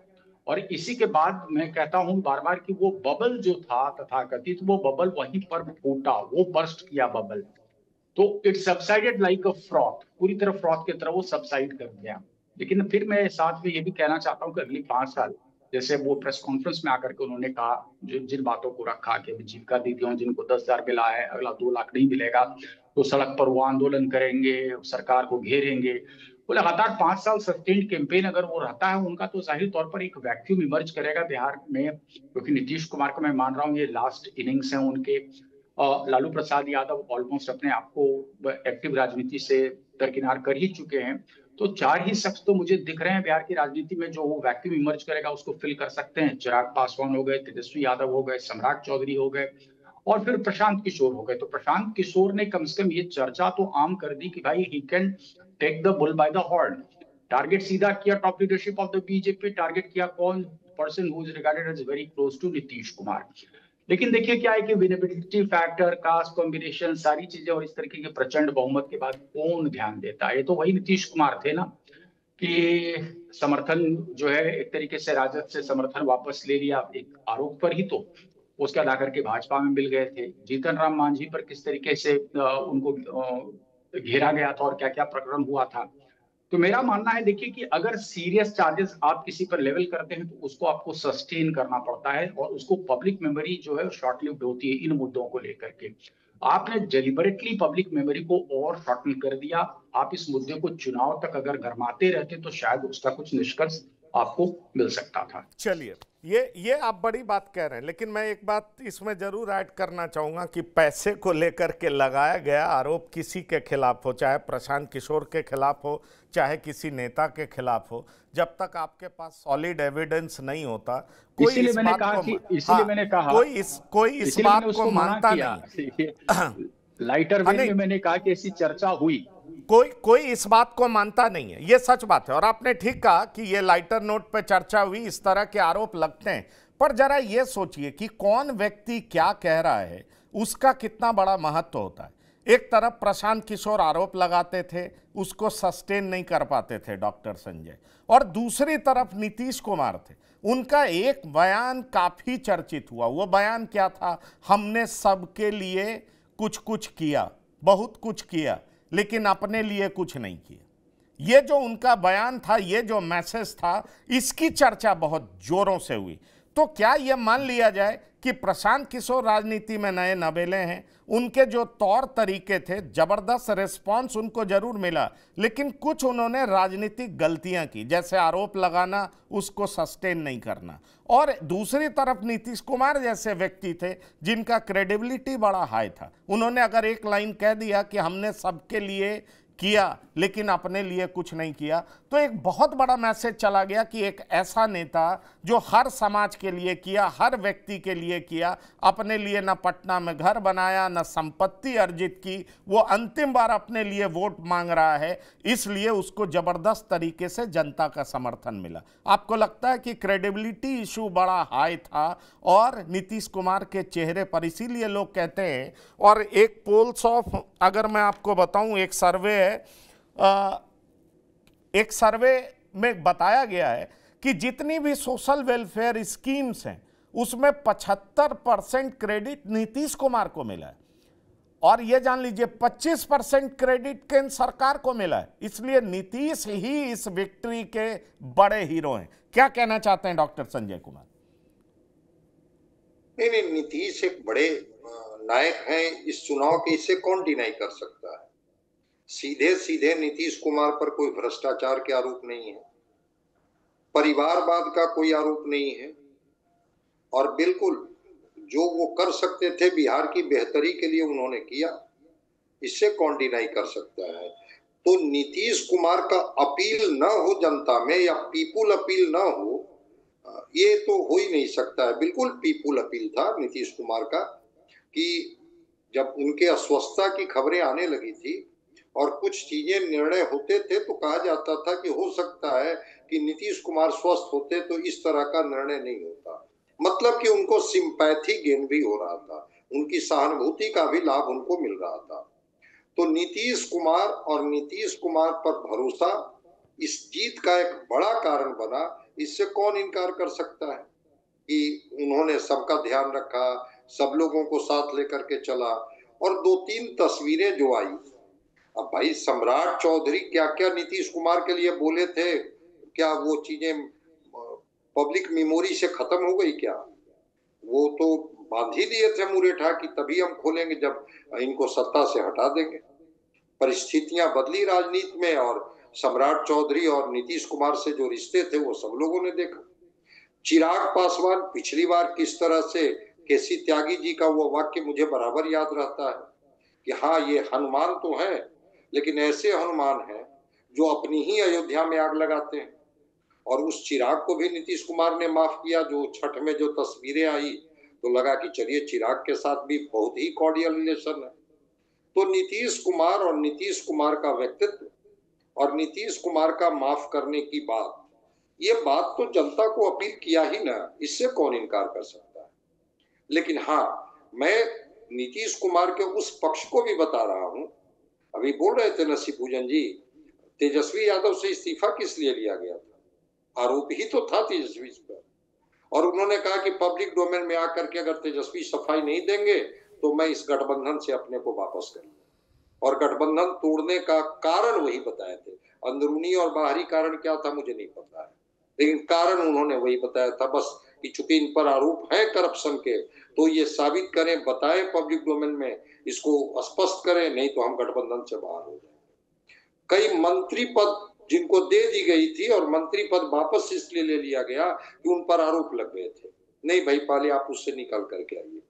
और इसी के बाद मैं कहता हूं बार बार कि वो बबल जो था तथाकथित, वो बबल वहीं पर फूटा, वो बर्स्ट किया बबल, तो it subsided like a froth, पूरी तरह फ्रॉथ की तरह वो सबसाइड कर गया। लेकिन फिर मैं साथ में ये भी कहना चाहता हूँ कि अगली 5 साल, जैसे वो प्रेस कॉन्फ्रेंस में आकर के उन्होंने कहा, जिन बातों को रखा कि जीविका दीदियों जिनको 10,000 मिला है, अगला 2 लाख नहीं मिलेगा तो सड़क पर वो आंदोलन करेंगे, सरकार को घेरेंगे, वो लगातार 5 साल सस्टेन्ड कैंपेन अगर वो रहता है उनका, तो जाहिर तौर पर एक वैक्यूम इमर्ज करेगा बिहार में। क्योंकि नीतीश कुमार को मैं मान रहा हूँ ये लास्ट इनिंग्स है उनके। लालू प्रसाद यादव ऑलमोस्ट अपने आप को एक्टिव राजनीति से दरकिनार कर ही चुके हैं, तो 4 ही शख्स तो मुझे दिख रहे हैं बिहार की राजनीति में जो वो वैक्यूम इमर्ज करेगा उसको फिल कर सकते हैं। चिराग पासवान हो गए, तेजस्वी यादव हो गए, सम्राट चौधरी हो गए और फिर प्रशांत किशोर हो गए। तो प्रशांत किशोर ने कम से कम ये चर्चा तो आम कर दी कि भाई he can take the bull by the horn. Target सीधा किया top leadership of the BJP, target किया कौन? Person who is regarded as very close to Nitish Kumar. लेकिन देखिए क्या है कि विनेबिलिटी फैक्टर, कास्ट कॉम्बिनेशन, सारी चीजें और इस तरीके के प्रचंड बहुमत के बाद कौन ध्यान देता है? ये तो वही नीतीश कुमार थे ना कि समर्थन जो है एक तरीके से राजद से समर्थन वापस ले लिया एक आरोप पर ही, तो उसके अदा करके भाजपा में मिल गए थे। जीतन राम मांझी पर किस तरीके से उनको घेरा गया था और क्या क्या प्रकरण हुआ था। तो मेरा मानना है देखिए कि अगर सीरियस चार्जेस आप किसी पर लेवल करते हैं तो उसको आपको सस्टेन करना पड़ता है और उसको पब्लिक मेमोरी जो है शॉर्ट लिव्ड होती है इन मुद्दों को लेकर के। आपने डेलिबरेटली पब्लिक मेमोरी को और शॉर्टन कर दिया। आप इस मुद्दे को चुनाव तक अगर गरमाते रहते तो शायद उसका कुछ निष्कर्ष आपको मिल सकता था। चलिए, ये आप बड़ी बात कह रहे हैं, लेकिन मैं एक बात इसमें जरूर ऐड करना चाहूंगा कि पैसे को लेकर के लगाया गया आरोप किसी के खिलाफ हो, चाहे प्रशांत किशोर के खिलाफ हो, चाहे किसी नेता के खिलाफ हो, जब तक आपके पास सॉलिड एविडेंस नहीं होता, कोई इस बात को कोई इस बात को मानता नहीं। लाइटर वेन में मैंने कहा कि ऐसी चर्चा हुई, कोई इस बात को मानता नहीं है, ये सच बात है। और आपने ठीक कहा कि ये लाइटर नोट पे चर्चा हुई, इस तरह के आरोप लगते हैं, पर जरा ये सोचिए कि कौन व्यक्ति क्या कह रहा है उसका कितना बड़ा महत्व होता है। एक तरफ प्रशांत किशोर आरोप लगाते थे, उसको सस्टेन नहीं कर पाते थे डॉक्टर संजय, और दूसरी तरफ नीतीश कुमार थे, उनका एक बयान काफी चर्चित हुआ। वो बयान क्या था? हमने सबके लिए कुछ कुछ किया, बहुत कुछ किया, लेकिन अपने लिए कुछ नहीं किया। ये जो उनका बयान था, ये जो मैसेज था, इसकी चर्चा बहुत जोरों से हुई। तो क्या यह मान लिया जाए कि प्रशांत किशोर राजनीति में नए नवेले हैं, उनके जो तौर तरीके थे, जबरदस्त रिस्पांस उनको जरूर मिला, लेकिन कुछ उन्होंने राजनीतिक गलतियां की, जैसे आरोप लगाना, उसको सस्टेन नहीं करना। और दूसरी तरफ नीतीश कुमार जैसे व्यक्ति थे जिनका क्रेडिबिलिटी बड़ा हाई था, उन्होंने अगर एक लाइन कह दिया कि हमने सबके लिए किया लेकिन अपने लिए कुछ नहीं किया, तो एक बहुत बड़ा मैसेज चला गया कि एक ऐसा नेता जो हर समाज के लिए किया, हर व्यक्ति के लिए किया, अपने लिए न पटना में घर बनाया, न संपत्ति अर्जित की, वो अंतिम बार अपने लिए वोट मांग रहा है, इसलिए उसको जबरदस्त तरीके से जनता का समर्थन मिला। आपको लगता है कि क्रेडिबिलिटी इशू बड़ा हाई था और नीतीश कुमार के चेहरे पर, इसीलिए लोग कहते हैं, और एक पोल्स ऑफ अगर मैं आपको बताऊं, एक सर्वे है, एक सर्वे में बताया गया है कि जितनी भी सोशल वेलफेयर स्कीम्स हैं उसमें 75% क्रेडिट नीतीश कुमार को मिला है, और ये जान लीजिए 25% क्रेडिट केंद्र सरकार को मिला है। इसलिए नीतीश ही इस विक्ट्री के बड़े हीरो हैं। क्या कहना चाहते हैं डॉक्टर संजय कुमार? नहीं, नीतीश एक बड़े नायक हैं इस चुनाव के, इसे कौन डिनाई कर सकता है। सीधे सीधे नीतीश कुमार पर कोई भ्रष्टाचार के आरोप नहीं है, परिवारवाद का कोई आरोप नहीं है, और बिल्कुल जो वो कर सकते थे बिहार की बेहतरी के लिए उन्होंने किया। इससे कौन डिनाई कर सकता है। तो नीतीश कुमार का अपील न हो जनता में या पीपुल अपील न हो, ये तो हो ही नहीं सकता है। बिल्कुल पीपुल अपील था नीतीश कुमार का, कि जब उनके अस्वस्थता की खबरें आने लगी थी और कुछ चीजें निर्णय होते थे तो कहा जाता था कि हो सकता है कि नीतीश कुमार स्वस्थ होते तो इस तरह का निर्णय नहीं होता। मतलब कि उनको सिंपैथी गेन भी हो रहा था, उनकी सहानुभूति का भी लाभ उनको मिल रहा था। तो नीतीश कुमार और नीतीश कुमार पर भरोसा इस जीत का एक बड़ा कारण बना। इससे कौन इनकार कर सकता है कि उन्होंने सबका ध्यान रखा, सब लोगों को साथ लेकर के चला। और 2-3 तस्वीरें जो आई, अब भाई सम्राट चौधरी क्या क्या नीतीश कुमार के लिए बोले थे, क्या वो चीजें पब्लिक मेमोरी से खत्म हो गई क्या? वो तो बांध ही दिए थे मुरेठा कि तभी हम खोलेंगे जब इनको सत्ता से हटा देंगे। परिस्थितियां बदली राजनीति में, और सम्राट चौधरी और नीतीश कुमार से जो रिश्ते थे वो सब लोगों ने देखा। चिराग पासवान पिछली बार किस तरह से, केसी त्यागी जी का वो वाक्य मुझे बराबर याद रहता है कि हाँ ये हनुमान तो है, लेकिन ऐसे हनुमान हैं जो अपनी ही अयोध्या में आग लगाते हैं। और उस चिराग को भी नीतीश कुमार ने माफ किया। जो छठ में जो तस्वीरें आई तो लगा कि चलिए चिराग के साथ भी बहुत ही कॉर्डियल रिलेशन है। तो नीतीश कुमार और नीतीश कुमार का व्यक्तित्व और नीतीश कुमार का माफ करने की बात, ये बात तो जनता को अपील किया ही ना, इससे कौन इनकार कर सकता है। लेकिन हाँ, मैं नीतीश कुमार के उस पक्ष को भी बता रहा हूं। अभी बोल रहे थे नसी पूजन जी, तेजस्वी यादव से इस्तीफा किस लिए लिया गया था? आरोप ही तो था तेजस्वी पर। और उन्होंने कहा कि पब्लिक डोमेन में आकर के अगर तेजस्वी सफाई नहीं देंगे तो मैं इस गठबंधन से अपने को वापस कर लूंगा। और गठबंधन तोड़ने का कारण वही बताए थे। अंदरूनी और बाहरी कारण क्या था मुझे नहीं पता है, लेकिन कारण उन्होंने वही बताया था बस, कि चूंकि इन पर आरोप है करप्शन के तो ये साबित करें, बताएं पब्लिक डोमेन में, इसको स्पष्ट करें, नहीं तो हम गठबंधन से बाहर हो जाएंगे। कई मंत्री पद जिनको दे दी गई थी और मंत्री पद वापस इसलिए ले लिया गया कि उन पर आरोप लग गए थे। नहीं भाई, पहले आप उससे निकल करके आइए।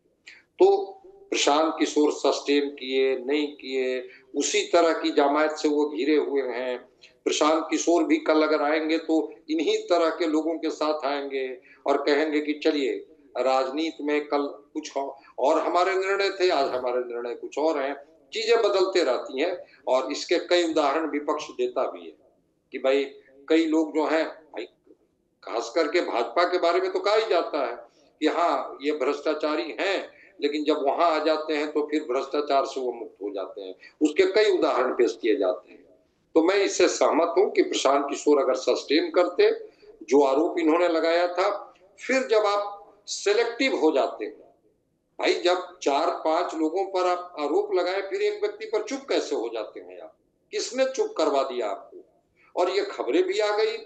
तो प्रशांत किशोर सस्टेन किए नहीं किए, उसी तरह की जमायत से वो घिरे हुए हैं। प्रशांत किशोर भी कल अगर आएंगे तो इन्हीं तरह के लोगों के साथ आएंगे और कहेंगे कि चलिए राजनीति में कल कुछ और हमारे निर्णय थे, आज हमारे निर्णय कुछ और हैं। चीजें बदलते रहती हैं और इसके कई उदाहरण विपक्ष देता भी है कि भाई कई लोग जो हैं, भाई खास करके भाजपा के बारे में तो कहा ही जाता है कि हाँ ये भ्रष्टाचारी हैं, लेकिन जब वहां आ जाते हैं तो फिर भ्रष्टाचार से वो मुक्त हो जाते हैं। उसके कई उदाहरण पेश किए जाते हैं। तो मैं इससे सहमत हूं कि प्रशांत किशोर अगर सस्टेन करते जो आरोप इन्होंने लगाया था, फिर जब आप सिलेक्टिव हो जाते हैं, भाई जब 4-5 लोगों पर आप आरोप लगाए फिर एक व्यक्ति पर चुप कैसे हो जाते हैं आप? किसने चुप करवा दिया आपको? और ये खबरें भी आ गई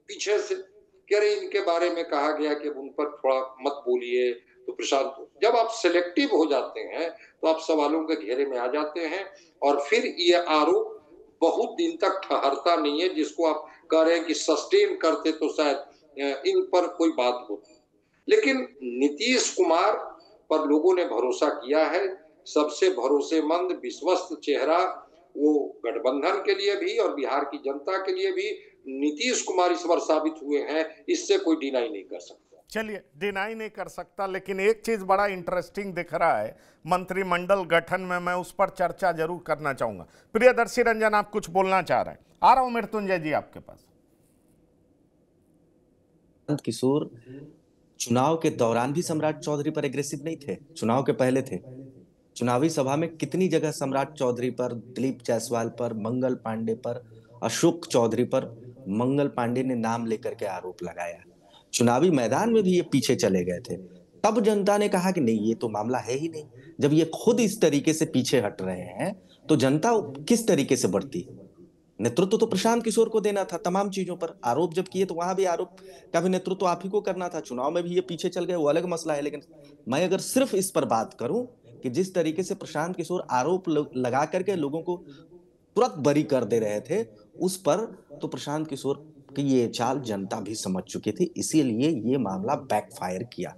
पीछे से कि अरे इनके बारे में कहा गया कि उन पर थोड़ा मत बोलिए। तो प्रशांत, जब आप सिलेक्टिव हो जाते हैं तो आप सवालों के घेरे में आ जाते हैं और फिर ये आरोप बहुत दिन तक ठहरता नहीं है। जिसको आप कह रहे हैं कि सस्टेन करते तो शायद इन पर कोई बात होती, लेकिन नीतीश कुमार पर लोगों ने भरोसा किया है। सबसे भरोसेमंद विश्वस्त चेहरा वो गठबंधन के लिए भी और बिहार की जनता के लिए भी नीतीश कुमार इस बार साबित हुए हैं। इससे कोई डिनाई नहीं कर सकता। चलिए, डिनाई नहीं कर सकता, लेकिन एक चीज बड़ा इंटरेस्टिंग दिख रहा है मंत्रिमंडल गठन में, मैं उस पर चर्चा जरूर करना चाहूंगा। प्रियदर्शी रंजन, आप कुछ बोलना चाह रहे हैं? आ रहा हूं मृत्युंजय जी आपके पास। किशोर चुनाव के दौरान भी सम्राट चौधरी पर एग्रेसिव नहीं थे, चुनाव के पहले थे। चुनावी सभा में कितनी जगह सम्राट चौधरी पर, दिलीप जायसवाल पर, मंगल पांडे पर, अशोक चौधरी पर मंगल पांडे ने नाम लेकर के आरोप लगाया। चुनावी मैदान में भी ये पीछे चले गए थे। तब जनता ने कहा कि नहीं, ये तो मामला है ही नहीं। जब ये खुद इस तरीके से पीछे हट रहे हैं तो जनता किस तरीके से बढ़ती? नेतृत्व तो प्रशांत किशोर को देना था तमाम चीजों पर। आरोप जब किए तो वहां भी आरोप का भी नेतृत्व आप ही को करना था। चुनाव में भी ये पीछे चल गए, वो अलग मसला है। लेकिन मैं अगर सिर्फ इस पर बात करूं कि जिस तरीके से प्रशांत किशोर आरोप लगा करके लोगों को तुरंत बरी कर दे रहे थे, उस पर तो प्रशांत किशोर की ये चाल जनता भी समझ चुकी थी, इसीलिए ये मामला बैकफायर किया।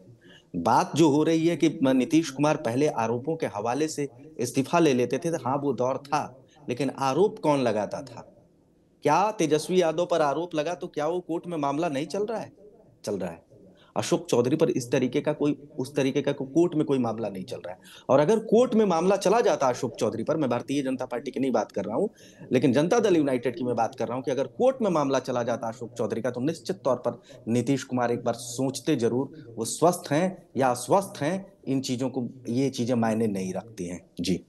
बात जो हो रही है कि नीतीश कुमार पहले आरोपों के हवाले से इस्तीफा ले लेते थे। हाँ, वो दौर था, लेकिन आरोप कौन लगाता था? क्या तेजस्वी यादव पर आरोप लगा तो क्या वो कोर्ट में मामला नहीं चल रहा है? चल रहा है। अशोक चौधरी पर इस तरीके का कोई, उस तरीके का कोर्ट में कोई मामला नहीं चल रहा है। और अगर कोर्ट में मामला चला जाता अशोक चौधरी पर, मैं भारतीय जनता पार्टी की नहीं बात कर रहा हूं, लेकिन जनता दल यूनाइटेड की मैं बात कर रहा हूं, कि अगर कोर्ट में मामला चला जाता अशोक चौधरी का, तो निश्चित तौर पर नीतीश कुमार एक बार सोचते जरूर, वो स्वस्थ हैं या अस्वस्थ हैं, इन चीजों को, ये चीजें मायने नहीं रखती हैं। जी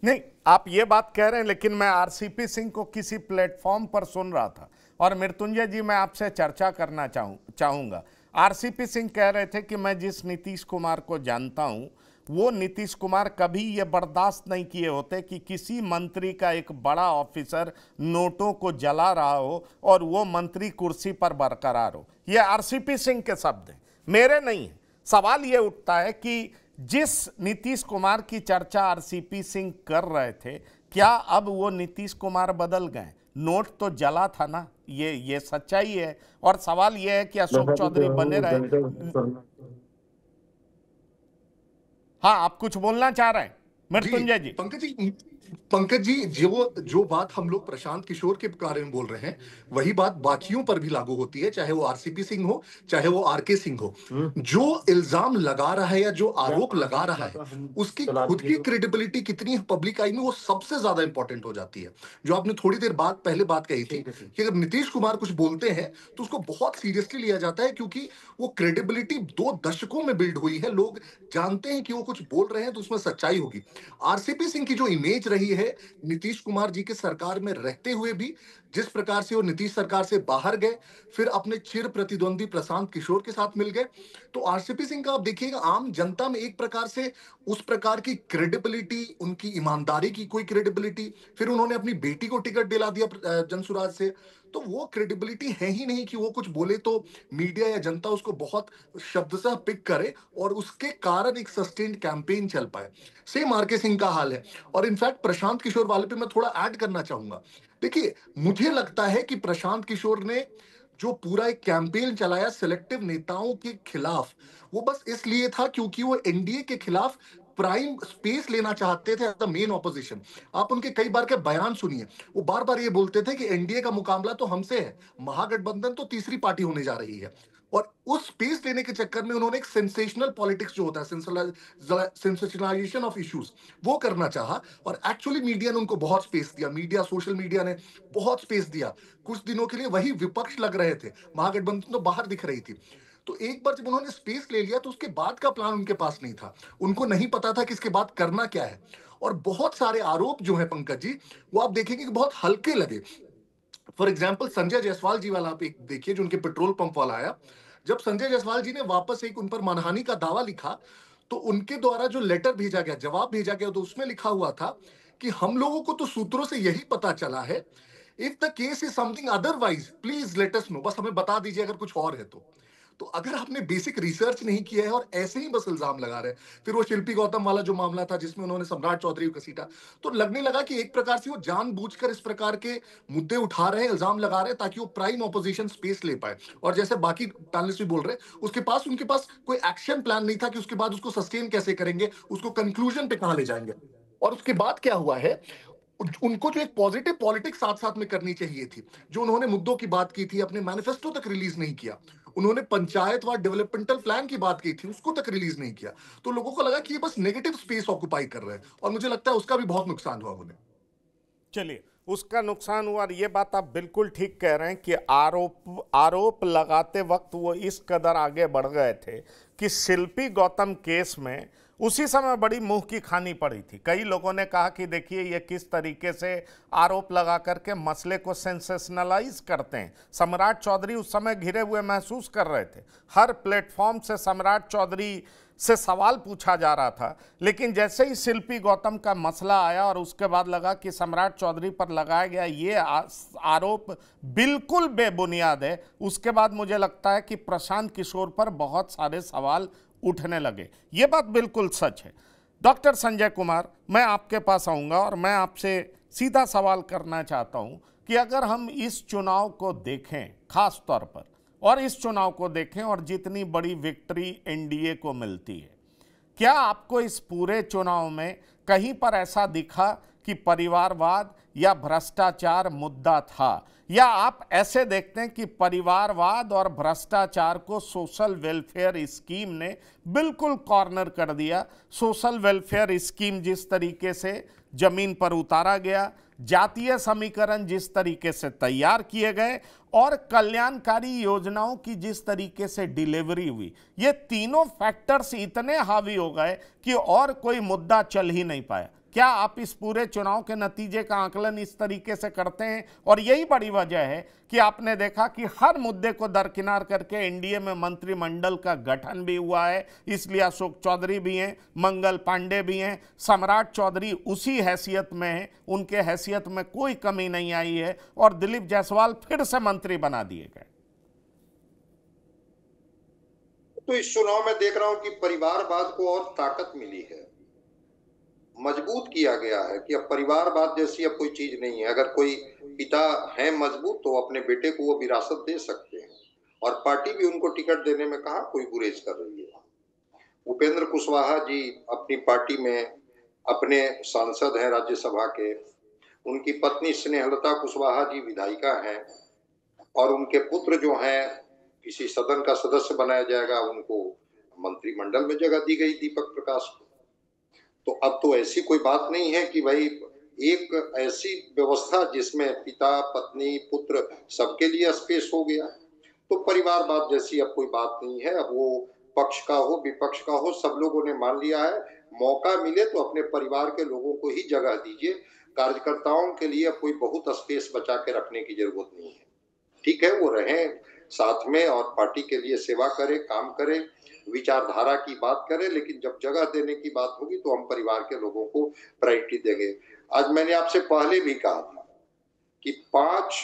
नहीं, आप ये बात कह रहे हैं, लेकिन मैं आरसीपी सिंह को किसी प्लेटफॉर्म पर सुन रहा था, और मृत्युंजय जी मैं आपसे चर्चा करना चाहूंगा। आरसीपी सिंह कह रहे थे कि मैं जिस नीतीश कुमार को जानता हूं, वो नीतीश कुमार कभी ये बर्दाश्त नहीं किए होते कि किसी मंत्री का एक बड़ा ऑफिसर नोटों को जला रहा हो और वो मंत्री कुर्सी पर बरकरार हो। ये आरसीपी सिंह के शब्द हैं, मेरे नहीं हैं। सवाल ये उठता है कि जिस नीतीश कुमार की चर्चा आरसीपी सिंह कर रहे थे, क्या अब वो नीतीश कुमार बदल गए? नोट तो जला था ना, ये सच्चाई है। और सवाल ये है कि अशोक चौधरी बने रहे। हाँ, आप कुछ बोलना चाह रहे हैं मृत्युंजय जी? पंकज जी, जो बात हम लोग प्रशांत किशोर के बारे में बोल रहे हैं, वही बात बाकियों पर भी लागू होती है, चाहे वो आरसीपी सिंह हो, चाहे वो आरके सिंह हो। जो इल्जाम लगा रहा है या जो आरोप लगा रहा है, उसकी खुद की क्रेडिबिलिटी कितनी है पब्लिक आई में, वो सबसे ज्यादा इंपॉर्टेंट हो जाती है। जो आपने थोड़ी देर बाद पहले बात कही थी कि अगर नीतीश कुमार कुछ बोलते हैं तो उसको बहुत सीरियसली लिया जाता है, क्योंकि वो क्रेडिबिलिटी 2 दशकों में बिल्ड हुई है। लोग जानते हैं कि वो कुछ बोल रहे हैं तो उसमें सच्चाई होगी। आरसीपी सिंह की जो इमेज रही है नीतीश कुमार जी के सरकार में रहते हुए भी, जिस प्रकार से वो नीतीश सरकार से बाहर गए, फिर अपने चिर प्रतिद्वंदी प्रशांत किशोर के साथ मिल गए, तो आरसीपी सिंह का आप देखिएगा आम जनता में एक प्रकार से उस प्रकार की क्रेडिबिलिटी, उनकी ईमानदारी की कोई क्रेडिबिलिटी, फिर उन्होंने अपनी बेटी को टिकट दिला दिया जनसुराज से, तो वो क्रेडिबिलिटी है ही नहीं कि वो कुछ बोले तो मीडिया या जनता उसको बहुत शब्दशः पिक करे और उसके कारण एक सस्टेन्ड कैंपेन चल पाए। सेम आरके सिंह का हाल है। और इनफैक्ट प्रशांत किशोर वाले पे मैं थोड़ा ऐड करना चाहूंगा। देखिए, मुझे लगता है कि प्रशांत किशोर ने जो पूरा एक कैंपेन चलाया सिलेक्टिव नेताओं के खिलाफ, वो बस इसलिए था क्योंकि वो एनडीए के खिलाफ प्राइम स्पेस लेना चाहते थे एज द मेन ऑपोजिशन। आप उनके कई बार के बयान सुनिए, वो बार बार ये बोलते थे कि एनडीए का मुकाबला तो हमसे है, महागठबंधन तो तीसरी पार्टी होने जा रही है। और उस स्पेस लेने के चक्कर में उन्होंने एक सेंसेशनल पॉलिटिक्स जो होता है, सेंसेशनलाइजेशन ऑफ इश्यूज, वो करना चाहा। और एक्चुअली मीडिया ने उनको बहुत स्पेस दिया, मीडिया, सोशल मीडिया ने बहुत स्पेस दिया। कुछ दिनों के लिए वही विपक्ष लग रहे थे, महागठबंधन तो बाहर दिख रही थी। तो एक बार जब उन्होंने स्पेस ले लिया तो उसके बाद का प्लान उनके पास नहीं था, उनको नहीं पता था कि इसके बाद करना क्या है। और बहुत सारे आरोप जो है पंकज जी, वो आप देखेंगे कि बहुत हल्के लगे। फॉर एग्जाम्पल संजय जायसवाल जी वाला आप एक देखिए, जो उनके पेट्रोल पंप वाला आया, जब संजय जायसवाल जी ने वापस एक उन पर मानहानि का दावा लिखा, तो उनके द्वारा जो लेटर भेजा गया, जवाब भेजा गया, तो उसमें लिखा हुआ था कि हम लोगों को तो सूत्रों से यही पता चला है, if the case is something otherwise please let us know, बस हमें बता दीजिए अगर कुछ और है तो अगर आपने बेसिक रिसर्च नहीं किया है और ऐसे ही बस इल्जाम लगा रहे हैं। फिर वो शिल्पी गौतम वाला जो मामला था जिसमें उन्होंने सम्राट चौधरी को घसीटा, तो लगने लगा कि एक प्रकार से वो जानबूझकर इस प्रकार के मुद्दे उठा रहे हैं, इल्जाम लगा रहे हैं, ताकि वो प्राइम ऑपोजिशन स्पेस ले पाए। और जैसे बाकी पैनलिस्ट भी बोल रहे हैं, उनके पास कोई एक्शन प्लान नहीं था कि उसके बाद उसको सस्टेन कैसे करेंगे, उसको कंक्लूजन पे कहां ले जाएंगे। और उसके बाद क्या हुआ है, उनको जो एक पॉजिटिव पॉलिटिक्स साथ साथ में करनी चाहिए थी, जो उन्होंने मुद्दों की बात की थी, अपने मैनिफेस्टो तक रिलीज नहीं किया। उन्होंने पंचायतवाद डेवलपमेंटल प्लान की बात की थी, उसको तक रिलीज नहीं किया। तो लोगों को लगा कि ये बस नेगेटिव स्पेस ऑक्युपाई कर रहे हैं, और मुझे लगता है उसका भी बहुत नुकसान हुआ उन्हें। चलिए, उसका नुकसान हुआ, और ये बात आप बिल्कुल ठीक कह रहे हैं कि आरोप लगाते वक्त वो इस कदर आगे बढ़ गए थे कि शिल्पी गौतम केस में उसी समय बड़ी मुंह की खानी पड़ी थी। कई लोगों ने कहा कि देखिए ये किस तरीके से आरोप लगा करके मसले को सेंसेशनलाइज करते हैं। सम्राट चौधरी उस समय घिरे हुए महसूस कर रहे थे, हर प्लेटफॉर्म से सम्राट चौधरी से सवाल पूछा जा रहा था। लेकिन जैसे ही शिल्पी गौतम का मसला आया और उसके बाद लगा कि सम्राट चौधरी पर लगाया गया ये आरोप बिल्कुल बेबुनियाद है, उसके बाद मुझे लगता है कि प्रशांत किशोर पर बहुत सारे सवाल उठने लगे। ये बात बिल्कुल सच है। डॉक्टर संजय कुमार, मैं आपके पास आऊँगा और मैं आपसे सीधा सवाल करना चाहता हूँ कि अगर हम इस चुनाव को देखें खास तौर पर, और इस चुनाव को देखें और जितनी बड़ी विक्ट्री एनडीए को मिलती है, क्या आपको इस पूरे चुनाव में कहीं पर ऐसा दिखा कि परिवारवाद या भ्रष्टाचार मुद्दा था, या आप ऐसे देखते हैं कि परिवारवाद और भ्रष्टाचार को सोशल वेलफेयर स्कीम ने बिल्कुल कॉर्नर कर दिया। सोशल वेलफेयर स्कीम जिस तरीके से जमीन पर उतारा गया, जातीय समीकरण जिस तरीके से तैयार किए गए और कल्याणकारी योजनाओं की जिस तरीके से डिलीवरी हुई, ये तीनों फैक्टर्स इतने हावी हो गए कि और कोई मुद्दा चल ही नहीं पाया। क्या आप इस पूरे चुनाव के नतीजे का आकलन इस तरीके से करते हैं? और यही बड़ी वजह है कि आपने देखा कि हर मुद्दे को दरकिनार करके एनडीए में मंत्रिमंडल का गठन भी हुआ है। इसलिए अशोक चौधरी भी हैं, मंगल पांडे भी हैं, सम्राट चौधरी उसी हैसियत में हैं, उनके हैसियत में कोई कमी नहीं आई है, और दिलीप जायसवाल फिर से मंत्री बना दिए गए। तो इस चुनाव में देख रहा हूं कि परिवारवाद को और ताकत मिली है, मजबूत किया गया है कि अब परिवारवाद जैसी अब कोई चीज नहीं है। अगर कोई पिता है मजबूत तो अपने बेटे को वो विरासत दे सकते हैं, और पार्टी भी उनको टिकट देने में कहाँ कोई गुरेज कर रही है। उपेंद्र कुशवाहा जी अपनी पार्टी में अपने सांसद हैं राज्यसभा के, उनकी पत्नी स्नेहलता कुशवाहा जी विधायिका हैं, और उनके पुत्र जो हैं किसी सदन का सदस्य बनाया जाएगा, उनको मंत्रिमंडल में जगह दी गई, दीपक प्रकाश को। तो अब तो ऐसी कोई बात नहीं है कि भाई एक ऐसी व्यवस्था जिसमें पिता पत्नी पुत्र सबके लिए स्पेस हो गया, तो परिवारवाद जैसी अब कोई बात नहीं है। अब वो पक्ष का हो विपक्ष का हो, सब लोगों ने मान लिया है। मौका मिले तो अपने परिवार के लोगों को ही जगह दीजिए, कार्यकर्ताओं के लिए कोई बहुत स्पेस बचा के रखने की जरूरत नहीं है। ठीक है, वो रहें साथ में और पार्टी के लिए सेवा करें, काम करें, विचारधारा की बात करें, लेकिन जब जगह देने की बात होगी तो हम परिवार के लोगों को प्रायोरिटी देंगे। आज मैंने आपसे पहले भी कहा था कि 5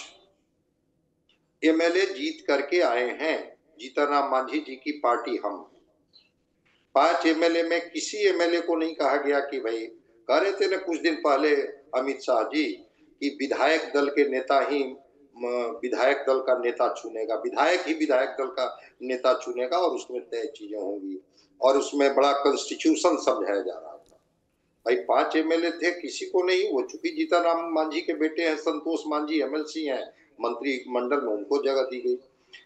एमएलए जीत करके आए हैं, जीतनराम मांझी जी की पार्टी हम। 5 एमएलए में किसी एमएलए को नहीं कहा गया कि भाई, कह रहे थे ना कुछ दिन पहले अमित शाह जी कि विधायक दल के नेता ही विधायक दल का नेता चुनेगा, विधायक ही विधायक दल का नेता चुनेगा और उसमें तय चीजें होंगी, और उसमें बड़ा कॉन्स्टिट्यूशन समझाया जा रहा था। भाई 5 एमएलए थे, किसी को नहीं। वो चूंकि जीतनराम मांझी के बेटे हैं, संतोष मांझी एमएलसी हैं, मंत्रिमंडल में उनको जगह दी गई।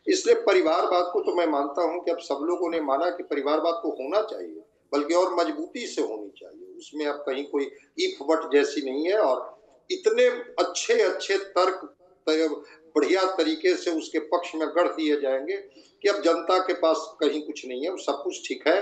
इसलिए परिवारवाद को तो मैं मानता हूं कि अब सब लोगों ने माना कि परिवारवाद तो होना चाहिए, बल्कि और मजबूती से होनी चाहिए। उसमें अब कहीं कोई इफ बट जैसी नहीं है, और इतने अच्छे अच्छे तर्क बढ़िया तरीके से उसके पक्ष में गढ़ दिए जाएंगे कि अब जनता के पास कहीं कुछ नहीं है, सब कुछ ठीक है,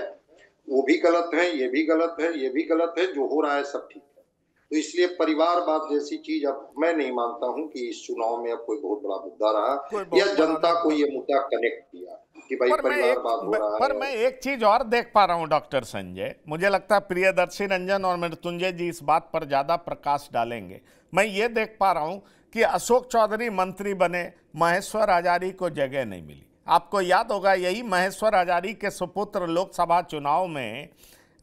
वो भी गलत है, ये भी गलत है, ये भी गलत है, जो हो रहा है सब ठीक है। तो इसलिए परिवारवाद जैसी चीज अब मैं नहीं मानता हूं कि इस चुनाव में अब कोई बहुत बड़ा मुद्दा रहा या जनता को ये मुद्दा कनेक्ट किया कि भाई परिवारवाद हो रहा है। पर मैं एक चीज और देख पा रहा हूं डॉक्टर संजय, मुझे लगता है प्रियदर्शी रंजन और मृत्युंजय जी इस बात पर ज्यादा प्रकाश डालेंगे। मैं ये देख पा रहा हूं कि अशोक चौधरी मंत्री बने, महेश्वर हजारी को जगह नहीं मिली। आपको याद होगा, यही महेश्वर हजारी के सुपुत्र लोकसभा चुनाव में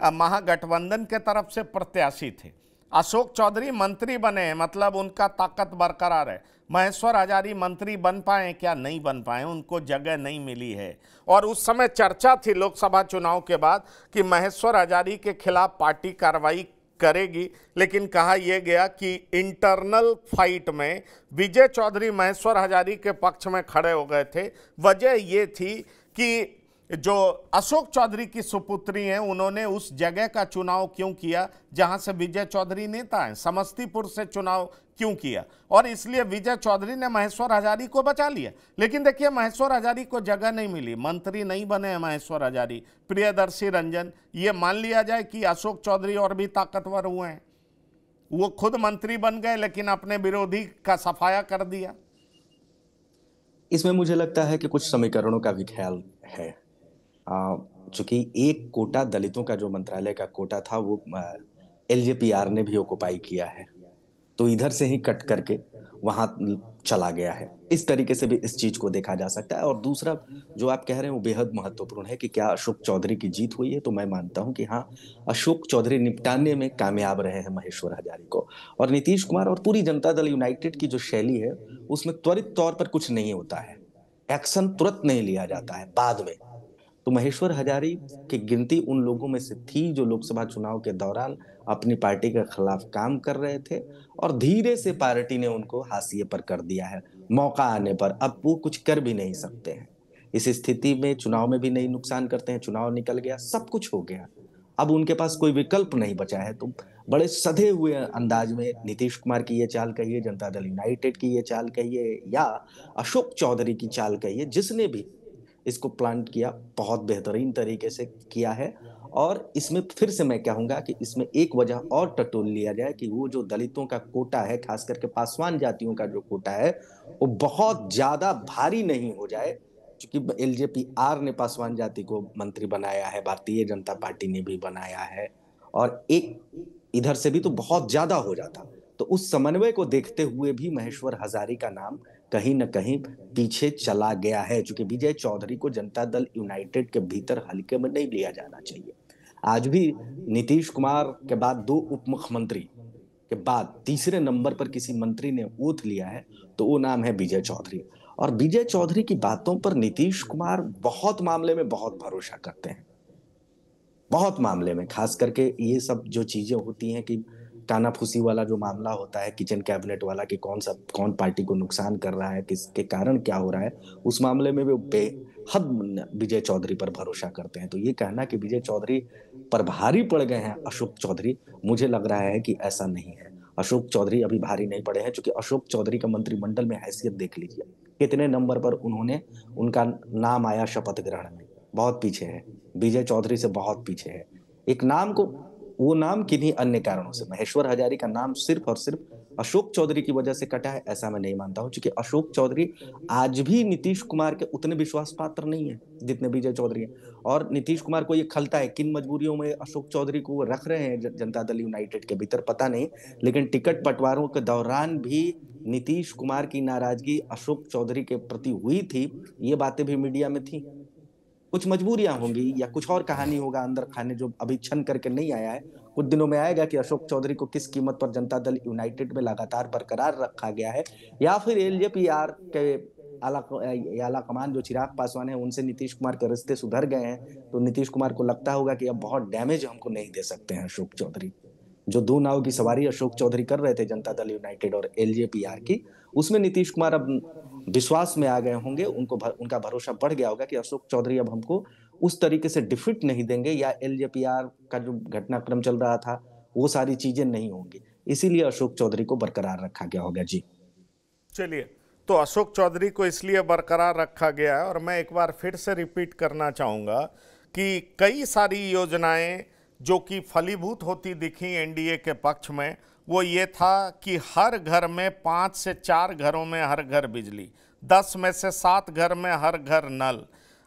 महागठबंधन के तरफ से प्रत्याशी थे। अशोक चौधरी मंत्री बने, मतलब उनका ताकत बरकरार है। महेश्वर हजारी मंत्री बन पाए क्या? नहीं बन पाए, उनको जगह नहीं मिली है। और उस समय चर्चा थी लोकसभा चुनाव के बाद कि महेश्वर हजारी के खिलाफ पार्टी कार्रवाई करेगी, लेकिन कहा यह गया कि इंटरनल फाइट में विजय चौधरी महेश्वर हजारी के पक्ष में खड़े हो गए थे। वजह ये थी कि जो अशोक चौधरी की सुपुत्री हैं, उन्होंने उस जगह का चुनाव क्यों किया जहां से विजय चौधरी नेता हैं, समस्तीपुर से चुनाव क्यों किया, और इसलिए विजय चौधरी ने महेश्वर हजारी को बचा लिया। लेकिन देखिए, महेश्वर हजारी को जगह नहीं मिली, मंत्री नहीं बने हैं महेश्वर हजारी। प्रियदर्शी रंजन, ये मान लिया जाए कि अशोक चौधरी और भी ताकतवर हुए हैं, वो खुद मंत्री बन गए लेकिन अपने विरोधी का सफाया कर दिया। इसमें मुझे लगता है कि कुछ समीकरणों का भी ख्याल है। चूंकि एक कोटा दलितों का जो मंत्रालय का कोटा था वो एलजेपीआर ने भी ऑक्युपाई किया है, तो इधर से ही कट करके वहां चला गया है। इस तरीके से भी इस चीज को देखा जा सकता है। और दूसरा जो आप कह रहे हैं वो बेहद महत्वपूर्ण है कि क्या अशोक चौधरी की जीत हुई है, तो मैं मानता हूं कि हाँ, अशोक चौधरी निपटाने में कामयाब रहे हैं महेश्वर हजारी को। और नीतीश कुमार और पूरी जनता दल यूनाइटेड की जो शैली है उसमें त्वरित तौर पर कुछ नहीं होता है, एक्शन तुरंत नहीं लिया जाता है, बाद में तो महेश्वर हजारी की गिनती उन लोगों में से थी जो लोकसभा चुनाव के दौरान अपनी पार्टी के खिलाफ काम कर रहे थे, और धीरे से पार्टी ने उनको हाशिए पर कर दिया है। मौका आने पर अब वो कुछ कर भी नहीं सकते हैं। इस स्थिति में चुनाव में भी नहीं नुकसान करते हैं, चुनाव निकल गया, सब कुछ हो गया, अब उनके पास कोई विकल्प नहीं बचा है। तो बड़े सधे हुए अंदाज में नीतीश कुमार की ये चाल कहिए, जनता दल यूनाइटेड की ये चाल कहिए, या अशोक चौधरी की चाल कहिए, जिसने भी इसको प्लान किया बहुत बेहतरीन तरीके से किया है। और इसमें फिर से मैं कहूंगा कि इसमें एक वजह और टटोल लिया जाए कि वो जो दलितों का कोटा है, खास करके पासवान जातियों का जो कोटा है, वो बहुत ज्यादा भारी नहीं हो जाए, क्योंकि एलजेपीआर ने पासवान जाति को मंत्री बनाया है, भारतीय जनता पार्टी ने भी बनाया है, और एक इधर से भी तो बहुत ज्यादा हो जाता। तो उस समन्वय को देखते हुए भी महेश्वर हजारी का नाम कहीं न कहीं पीछे चला गया है, क्योंकि विजय चौधरी को जनता दल यूनाइटेड के भीतर हल्के में नहीं लिया जाना चाहिए। आज भी नीतीश कुमार के बाद 2 उप मुख्यमंत्री के बाद तीसरे नंबर पर किसी मंत्री ने ओथ लिया है तो वो नाम है विजय चौधरी। और विजय चौधरी की बातों पर नीतीश कुमार बहुत मामले में बहुत भरोसा करते हैं, बहुत मामले में। खास करके ये सब जो चीजें होती हैं कि कानाफूसी वाला जो मामला होता है, किचन कैबिनेट वाला, कि कौन पार्टी को नुकसान कर रहा है, किसके कारण क्या हो रहा है, उस मामले में वो बेहद विजय चौधरी पर भरोसा करते हैं। तो ये कहना कि विजय चौधरी पर भारी पड़ गए हैं अशोक चौधरी, मुझे लग रहा है कि ऐसा नहीं है। अशोक चौधरी अभी भारी नहीं पड़े हैं, क्योंकि अशोक चौधरी का मंत्रिमंडल में हैसियत देख लीजिए, कितने नंबर पर उनका नाम आया शपथ ग्रहण में, बहुत पीछे है, विजय चौधरी से बहुत पीछे है। एक नाम को, वो नाम किन्हीं अन्य कारणों से, महेश्वर हजारी का नाम सिर्फ और सिर्फ अशोक चौधरी की वजह से कटा है, ऐसा मैं नहीं मानता हूं, क्योंकि अशोक चौधरी आज भी नीतीश कुमार के उतने विश्वास पात्र नहीं है जितने विजय चौधरी हैं। और नीतीश कुमार को ये खलता है, किन मजबूरियों में अशोक चौधरी को वो रख रहे हैं जनता दल यूनाइटेड के भीतर पता नहीं, लेकिन टिकट बंटवारों के दौरान भी नीतीश कुमार की नाराजगी अशोक चौधरी के प्रति हुई थी, ये बातें भी मीडिया में थी। कुछ मजबूरियां होंगी या कुछ और कहानी होगा अंदर खाने, जो अभी छन करके नहीं आया है, कुछ दिनों में आएगा कि अशोक चौधरी को किस कीमत पर जनता दल यूनाइटेड में लगातार बरकरार रखा गया है, या फिर एलजेपीआर के आला कमान जो चिराग पासवान है उनसे नीतीश कुमार के रिश्ते सुधर गए हैं, तो नीतीश कुमार को लगता होगा कि अब बहुत डैमेज हमको नहीं दे सकते हैं अशोक चौधरी। जो 2 नाव की सवारी अशोक चौधरी कर रहे थे जनता दल यूनाइटेड और एलजेपीआर की, उसमें नीतीश कुमार अब विश्वास में आ गए होंगे, उनका भरोसा बढ़ गया होगा कि अशोक चौधरी अब हमको उस तरीके से डिफीट नहीं देंगे, या एलजेपीआर का जो घटनाक्रम चल रहा था वो सारी चीजें नहीं होंगी, इसीलिए अशोक चौधरी को बरकरार रखा गया होगा। जी चलिए, तो अशोक चौधरी को इसलिए बरकरार रखा गया है, और मैं एक बार फिर से रिपीट करना चाहूँगा कि कई सारी योजनाएं जो कि फलीभूत होती दिखी एनडीए के पक्ष में, वो ये था कि हर घर में 5 से 4 घरों में हर घर बिजली, 10 में से 7 घर में हर घर नल,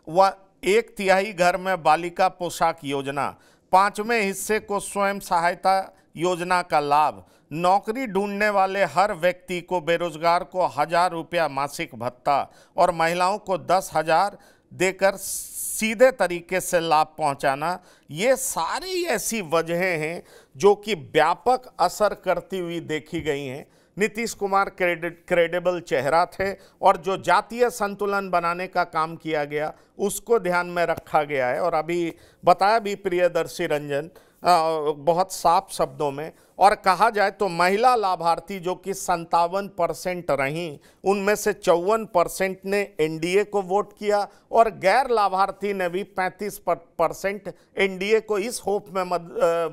व 1/3 घर में बालिका पोशाक योजना, 5वें हिस्से को स्वयं सहायता योजना का लाभ, नौकरी ढूंढने वाले हर व्यक्ति को, बेरोजगार को 1000 रुपया मासिक भत्ता, और महिलाओं को 10,000 देकर सीधे तरीके से लाभ पहुंचाना। ये सारी ऐसी वजहें हैं जो कि व्यापक असर करती हुई देखी गई हैं। नीतीश कुमार क्रेडिबल चेहरा थे, और जो जातीय संतुलन बनाने का काम किया गया उसको ध्यान में रखा गया है, और अभी बताया भी प्रियदर्शी रंजन बहुत साफ शब्दों में। और कहा जाए तो महिला लाभार्थी जो कि 57% रहीं, उनमें से 54% ने एनडीए को वोट किया, और गैर लाभार्थी ने भी 35% एनडीए को इस होप में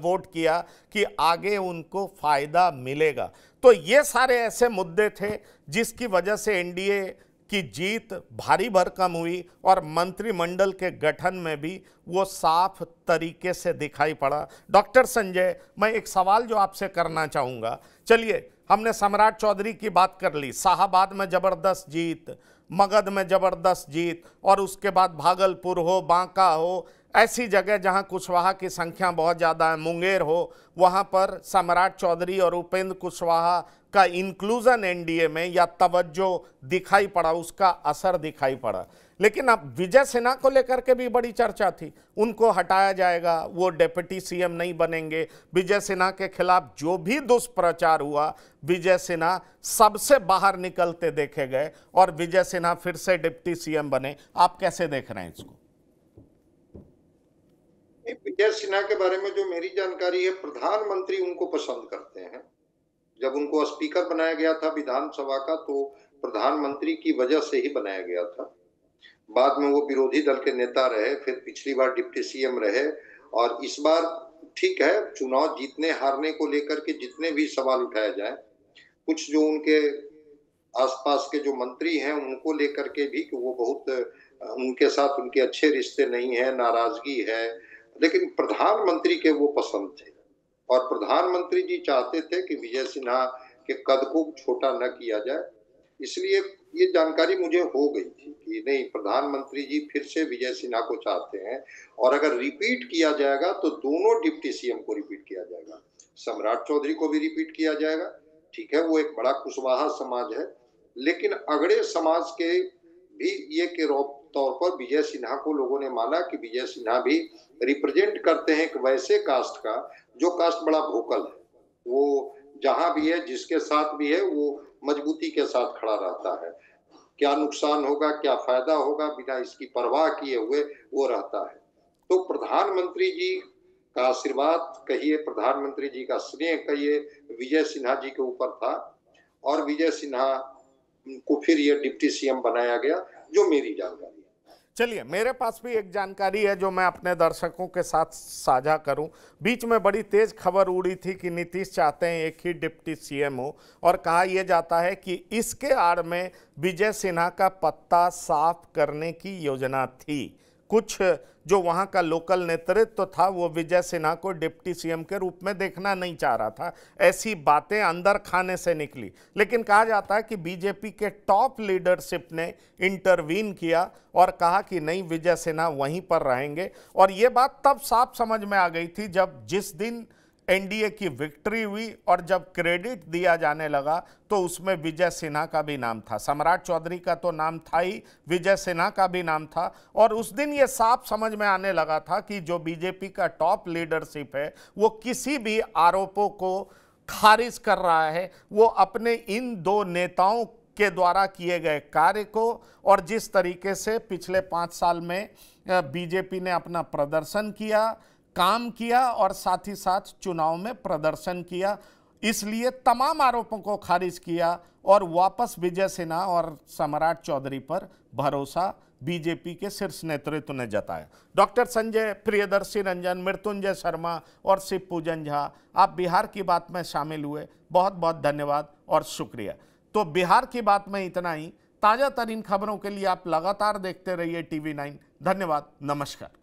वोट किया कि आगे उनको फायदा मिलेगा। तो ये सारे ऐसे मुद्दे थे जिसकी वजह से एनडीए की जीत भारी भरकम हुई, और मंत्रिमंडल के गठन में भी वो साफ तरीके से दिखाई पड़ा। डॉक्टर संजय, मैं एक सवाल जो आपसे करना चाहूँगा, चलिए हमने सम्राट चौधरी की बात कर ली, शाहाबाद में ज़बरदस्त जीत, मगध में ज़बरदस्त जीत, और उसके बाद भागलपुर हो, बांका हो, ऐसी जगह जहां कुशवाहा की संख्या बहुत ज़्यादा है, मुंगेर हो, वहां पर सम्राट चौधरी और उपेंद्र कुशवाहा का इंक्लूजन एनडीए में या तवज्जो दिखाई पड़ा, उसका असर दिखाई पड़ा। लेकिन अब विजय सिन्हा को लेकर के भी बड़ी चर्चा थी, उनको हटाया जाएगा, वो डिप्टी सीएम नहीं बनेंगे। विजय सिन्हा के खिलाफ जो भी दुष्प्रचार हुआ, विजय सिन्हा सबसे बाहर निकलते देखे गए, और विजय सिन्हा फिर से डिप्टी सीएम बने। आप कैसे देख रहे हैं इसको? विजय सिन्हा के बारे में जो मेरी जानकारी है, प्रधानमंत्री उनको पसंद करते हैं। जब उनको स्पीकर बनाया गया था विधानसभा का, तो प्रधानमंत्री की वजह से ही बनाया गया था। बाद में वो विरोधी दल के नेता रहे, फिर पिछली बार डिप्टी सीएम रहे, और इस बार ठीक है, चुनाव जीतने हारने को लेकर के जितने भी सवाल उठाए जाए, कुछ जो उनके आसपास के जो मंत्री हैं उनको लेकर के भी कि वो बहुत उनके साथ उनके अच्छे रिश्ते नहीं है, नाराजगी है, लेकिन प्रधानमंत्री के वो पसंद थे। और प्रधानमंत्री जी चाहते थे कि विजय सिन्हा के कद को छोटा न किया जाए, इसलिए ये जानकारी मुझे हो गई थी कि नहीं, प्रधानमंत्री जी फिर से विजय सिन्हा को चाहते हैं, और अगर रिपीट किया जाएगा तो दोनों डिप्टी सीएम को रिपीट किया जाएगा, सम्राट चौधरी को भी रिपीट किया जाएगा। ठीक है, वो एक बड़ा कुशवाहा समाज है, लेकिन अगड़े समाज के भी ये के तौर पर विजय सिन्हा को लोगों ने माना कि विजय सिन्हा भी रिप्रेजेंट करते हैं एक वैसे कास्ट का जो कास्ट बड़ा वोकल है, वो जहां भी है, जिसके साथ भी है, वो मजबूती के साथ खड़ा रहता है। क्या नुकसान होगा, क्या फायदा होगा, बिना इसकी परवाह किए हुए वो रहता है। तो प्रधानमंत्री जी का आशीर्वाद कहिए, प्रधानमंत्री जी का स्नेह कहिए, विजय सिन्हा जी के ऊपर था, और विजय सिन्हा को फिर ये डिप्टी सीएम बनाया गया, जो मेरी जानकारी है। चलिए, मेरे पास भी एक जानकारी है जो मैं अपने दर्शकों के साथ साझा करूं। बीच में बड़ी तेज खबर उड़ी थी कि नीतीश चाहते हैं एक ही डिप्टी सीएम हो, और कहा यह जाता है कि इसके आड़ में विजय सिन्हा का पत्ता साफ करने की योजना थी। कुछ जो वहां का लोकल नेतृत्व था वो विजय सिन्हा को डिप्टी सीएम के रूप में देखना नहीं चाह रहा था। ऐसी बातें अंदर खाने से निकली, लेकिन कहा जाता है कि बीजेपी के टॉप लीडरशिप ने इंटरवीन किया और कहा कि नहीं, विजय सिन्हा वहीं पर रहेंगे। और ये बात तब साफ समझ में आ गई थी जब जिस दिन एनडीए की विक्ट्री हुई और जब क्रेडिट दिया जाने लगा तो उसमें विजय सिन्हा का भी नाम था। सम्राट चौधरी का तो नाम था ही, विजय सिन्हा का भी नाम था। और उस दिन ये साफ समझ में आने लगा था कि जो बीजेपी का टॉप लीडरशिप है वो किसी भी आरोपों को खारिज कर रहा है। वो अपने इन दो नेताओं के द्वारा किए गए कार्य को और जिस तरीके से पिछले 5 साल में बीजेपी ने अपना प्रदर्शन किया, काम किया और साथ ही साथ चुनाव में प्रदर्शन किया, इसलिए तमाम आरोपों को खारिज किया और वापस विजय सिन्हा और सम्राट चौधरी पर भरोसा बीजेपी के शीर्ष नेतृत्व ने जताया। डॉक्टर संजय, प्रियदर्शी रंजन, मृत्युंजय शर्मा और शिव पूजन झा, आप बिहार की बात में शामिल हुए, बहुत बहुत धन्यवाद और शुक्रिया। तो बिहार की बात में इतना ही। ताज़ा तरीन खबरों के लिए आप लगातार देखते रहिए TV9। धन्यवाद, नमस्कार।